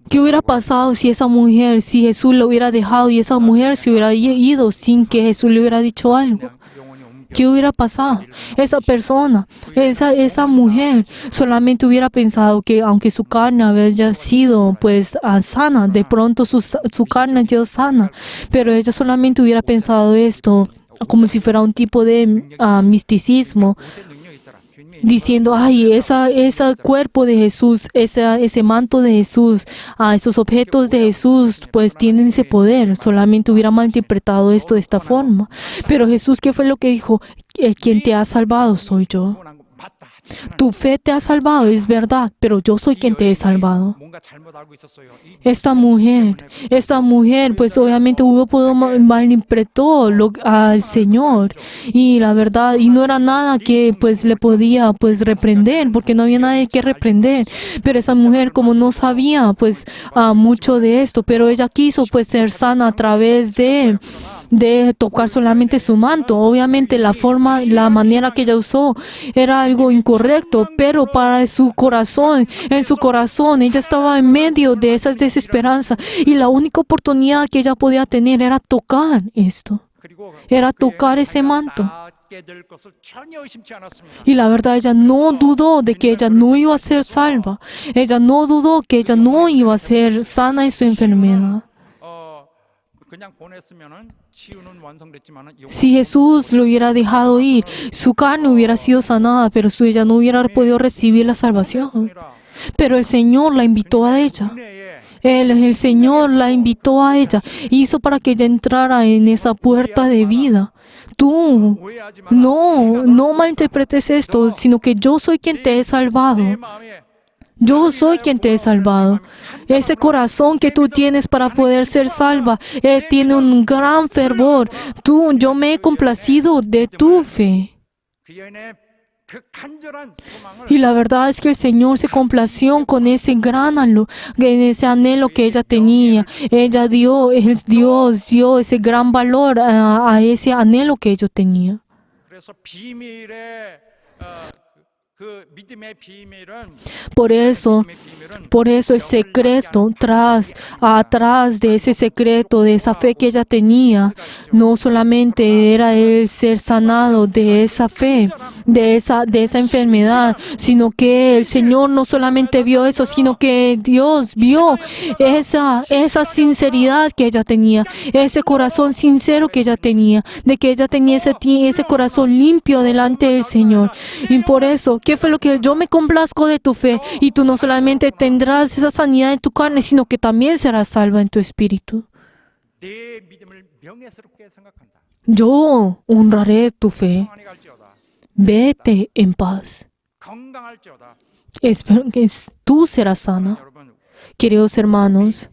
[SPEAKER 2] ¿Qué hubiera pasado si Jesús lo hubiera dejado y esa mujer se hubiera ido sin que Jesús le hubiera dicho algo?
[SPEAKER 5] 영혼이 옮겨
[SPEAKER 2] ¿Qué hubiera pasado? Esa persona, esa mujer solamente hubiera pensado que aunque su carne había sido pues sana, de pronto su carne quedó sana, pero ella solamente hubiera pensado esto. como si fuera un tipo de misticismo,
[SPEAKER 5] 옷에 능력이 있더라. 주님이
[SPEAKER 2] diciendo, ay, ese cuerpo de Jesús, ese manto de Jesús, esos objetos de Jesús, pues tienen ese poder. Solamente hubiera malinterpretado esto de esta forma. Pero Jesús, ¿qué fue lo que dijo? Quien te ha salvado soy yo.
[SPEAKER 5] 구원한 거 맞다. 하지만
[SPEAKER 2] Tu fe te ha salvado, es verdad, pero yo soy quien te he salvado.
[SPEAKER 5] 뭔가 잘못 알고 있었어요. 이
[SPEAKER 2] Esta mujer, pues obviamente malinterpretó al Señor y la verdad, y no era nada que pues le podía pues reprender, porque no había nadie que reprender. Pero esa mujer, como no sabía pues mucho de esto, pero ella quiso pues ser sana a través de tocar solamente su manto. Obviamente la manera que ella usó era algo incorrecto, pero para su corazón, en su corazón, ella estaba en medio de esa desesperanza y la única oportunidad que ella podía tener era tocar esto.
[SPEAKER 5] 그리고
[SPEAKER 2] Era tocar ese manto.
[SPEAKER 5] 낫게 될 것을 전혀 의심치 않았습니다.
[SPEAKER 2] Y la verdad, ella no dudó de que ella no iba a ser salva. Ella no dudó que ella no iba a ser sana de su enfermedad.
[SPEAKER 5] 그냥 보냈으면은 치유는 완성됐지만은
[SPEAKER 2] Si Jesús lo hubiera dejado ir, su carne hubiera sido sanada, pero ella no hubiera podido recibir la salvación. Pero el Señor la invitó a ella. El Señor la invitó a ella, hizo para que ella entrara en esa puerta de vida. Tú, no malinterpretes esto, sino que yo soy quien te he salvado. Yo soy quien te he salvado. Ese corazón que tú tienes para poder ser salva, tiene un gran fervor. Yo me he complacido de tu fe. Y la verdad es que el Señor se complació con ese gran anhelo, en ese anhelo que ella tenía. Dios dio ese gran valor a ese anhelo que ella tenía.
[SPEAKER 5] 그래서 비밀의 그 믿음의 비밀은
[SPEAKER 2] Por eso el secreto, atrás de ese secreto, de esa fe que ella tenía, no solamente era el ser sanado de esa fe, de esa enfermedad, sino que el Señor no solamente vio eso, sino que Dios vio esa sinceridad que ella tenía, ese corazón sincero que ella tenía, de que ella tenía ese corazón limpio delante del Señor. Y por eso, ¿qué fue lo que yo me complazco de tu fe? Y tú no solamente tendrás esa sanidad en tu carne, sino que también serás salva en tu espíritu.
[SPEAKER 5] 내 믿음을 명예스럽게 생각한다.
[SPEAKER 2] Yo honraré tu fe.
[SPEAKER 5] 평안히 갈지어다.
[SPEAKER 2] Vete en paz.
[SPEAKER 5] 건강할지어다.
[SPEAKER 2] Espero que tú serás sana.
[SPEAKER 5] 여러분,
[SPEAKER 2] Queridos hermanos,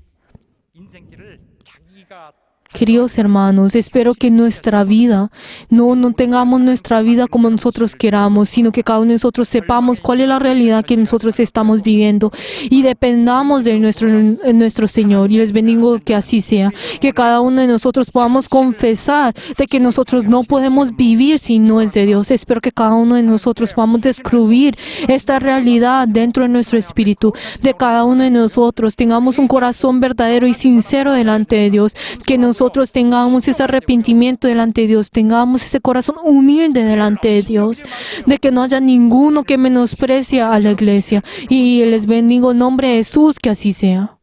[SPEAKER 5] 인생길을 자기가
[SPEAKER 2] Queridos hermanos, espero que nuestra vida, no tengamos nuestra vida como nosotros queramos, sino que cada uno de nosotros sepamos cuál es la realidad que nosotros estamos viviendo y dependamos de nuestro Señor. Y les bendigo que así sea, que cada uno de nosotros podamos confesar de que nosotros no podemos vivir si no es de Dios. Espero que cada uno de nosotros podamos descubrir esta realidad dentro de nuestro espíritu, de cada uno de nosotros tengamos un corazón verdadero y sincero delante de Dios, que nosotros tengamos ese arrepentimiento delante de Dios, tengamos ese corazón humilde delante de Dios, de que no haya ninguno que menosprecie a la iglesia. Y les bendigo en nombre de Jesús, que así sea.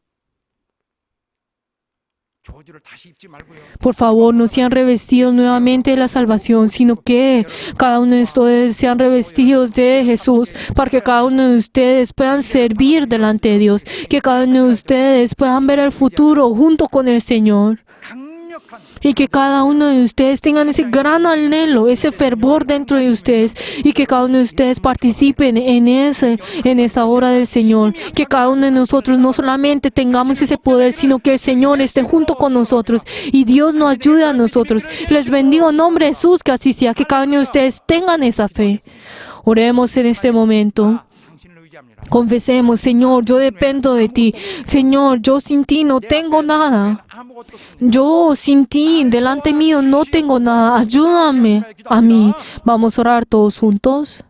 [SPEAKER 5] 저주를 다시 입지 말고요.
[SPEAKER 2] Por favor, no sean revestidos nuevamente de la salvación, sino que cada uno de ustedes sean revestidos de Jesús, para que cada uno de ustedes puedan servir delante de Dios, que cada uno de ustedes puedan ver el futuro junto con el Señor.
[SPEAKER 5] 강력한
[SPEAKER 2] Y que cada uno de ustedes tengan ese gran anhelo, ese fervor dentro de ustedes. Y que cada uno de ustedes participen en esa obra del Señor. Que cada uno de nosotros no solamente tengamos ese poder, sino que el Señor esté junto con nosotros. Y Dios nos ayude a nosotros. Les bendigo en nombre de Jesús, que así sea. Que cada uno de ustedes tengan esa fe. Oremos en este momento.
[SPEAKER 5] 당신을 의지합니다.
[SPEAKER 2] Confesemos, Señor, yo dependo de ti. Señor, yo sin ti no tengo nada.
[SPEAKER 5] 아무것도 없습니다.
[SPEAKER 2] Yo sin ti, delante mío, no tengo nada. Ayúdame a mí. Vamos a orar todos juntos.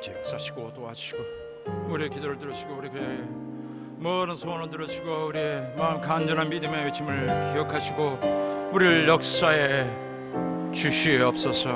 [SPEAKER 5] 아버지 역사시고 도와주시고 우리의 기도를 들으시고 우리 교회의 모든 소원을 들으시고 우리의 마음 간절한 믿음의 외침을 기억하시고 우리를 역사에 주시옵소서.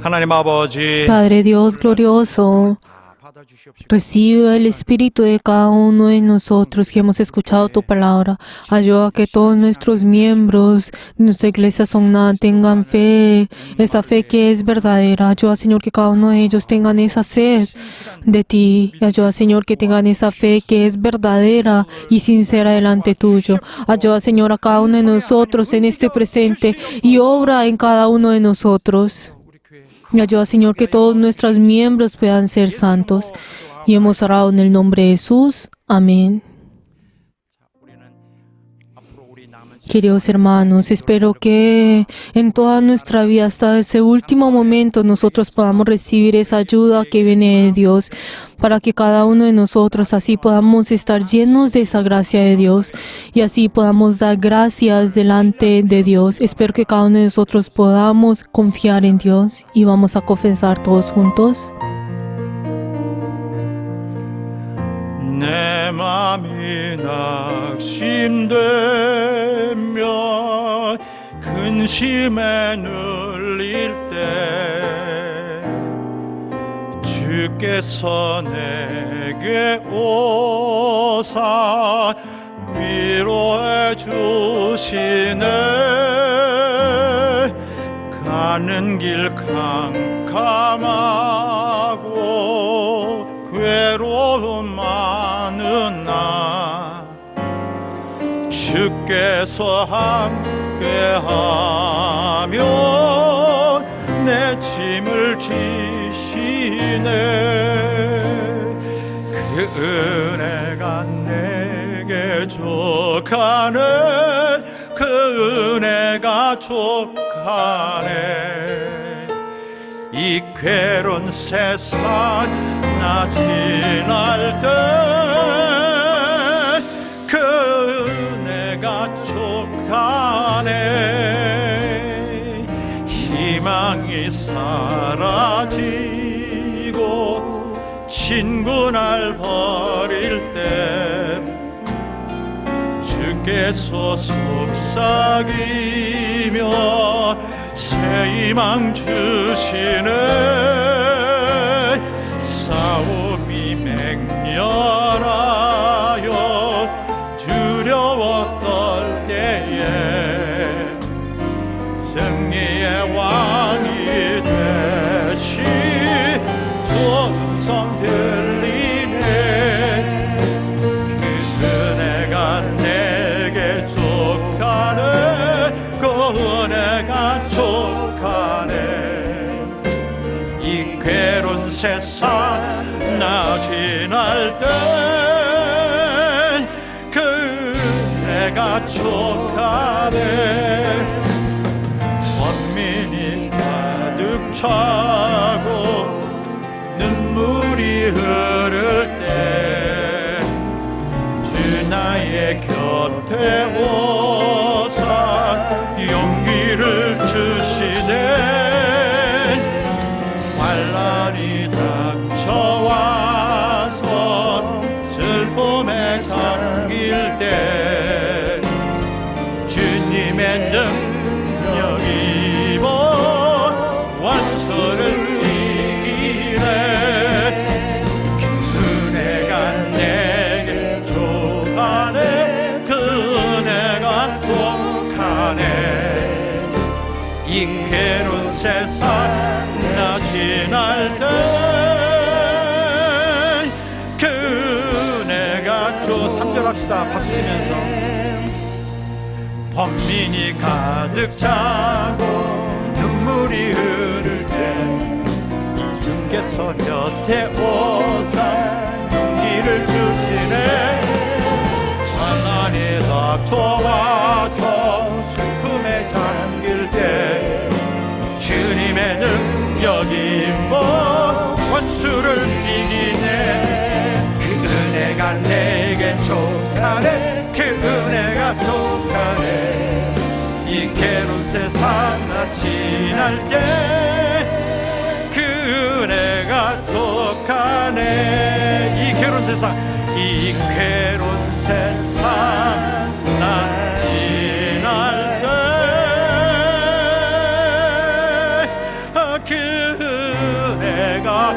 [SPEAKER 5] 하나님 아버지
[SPEAKER 2] Padre Dios glorioso,
[SPEAKER 5] 다 받아주시옵시고
[SPEAKER 2] recibe el espíritu de cada uno de nosotros que hemos escuchado tu palabra. Ayuda a que todos nuestros miembros de nuestra iglesia Songna tengan fe, esa fe que es verdadera. Ayuda, Señor, que cada uno de ellos tengan esa sed de ti. Y ayuda, Señor, que tengan esa fe que es verdadera y sincera delante tuyo. Ayuda, Señor, a cada uno de nosotros en este presente y obra en cada uno de nosotros.
[SPEAKER 5] 우리 교회
[SPEAKER 2] Y ayuda, Señor, que todos nuestros miembros puedan ser santos. Y hemos orado en el nombre de Jesús. Amén.
[SPEAKER 5] 우리는 앞으로 우리 남은
[SPEAKER 2] Queridos hermanos, espero que en toda nuestra vida, hasta ese último momento, nosotros podamos recibir esa ayuda que viene de Dios, para que cada uno de nosotros así podamos estar llenos de esa gracia de Dios y así podamos dar gracias delante de Dios. Espero que cada uno de nosotros podamos confiar en Dios y vamos a confesar todos juntos.
[SPEAKER 5] 내 맘이 낙심되며 근심에 눌릴 때 주께서 내게 오사 위로해 주시네. 가는 길 캄캄하고 괴로움 많은 나 주께서 함께하며 내 짐을 지시네. 그 은혜가 내게 족하네. 그 은혜가 족하네. 이 괴로운 세상 나 지날 때 그 은혜가 족하네. 희망이 사라지고 친구 날 버릴 때 주께서 속삭이며 새 희망 주시네. 싸움이 맹렬하여 두려워 떨 때에 승리의 왕이 되시 음성 들리네. 그 은혜가 내게 족하네. 그 은혜가 족하네. 이 괴로운 세상 나 지날 때 그 은혜가 족하네. 원민이 가득 차고 눈물이 흐를 때 주 나의 곁에 오사 용기를 주시네. 환난이 닥쳐와서 슬픔에 잠길 때 주님의 능력 입어 원수를 이기네. 그 은혜가 내게 족하네. 그 은혜가 족하네. 이 괴로운 세상 나 지날 때 그 은혜가 주 3절 합시다. 박수 치면서 번민이 가득 차고 눈물이 흐를 때 주께서 곁에 오사 용기를 주시네. 환난이 닥쳐와서 슬픔에 잠길 때 주님의 능력이 뭐 원수를 이기네. 그 은혜가 내게 족하네. 그 은혜가 족하네. 이 괴로운 세상 나 지날 때 가네. 이 괴로운 세상 난 지날 때 그대가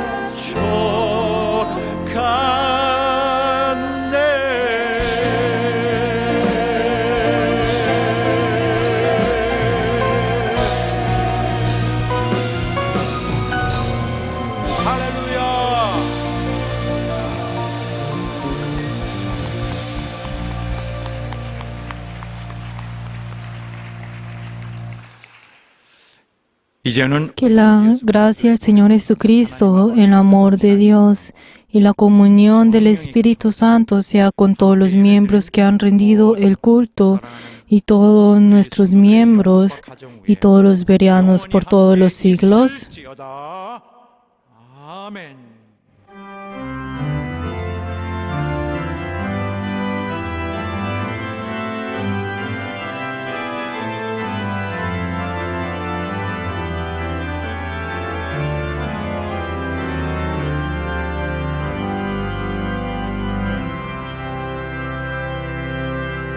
[SPEAKER 5] 이제는
[SPEAKER 2] Que la gracia del Señor Jesucristo, el amor de Dios y la comunión del Espíritu Santo sea con todos los miembros que han rendido el culto y todos nuestros miembros y todos los verianos por todos los siglos.
[SPEAKER 5] 아멘.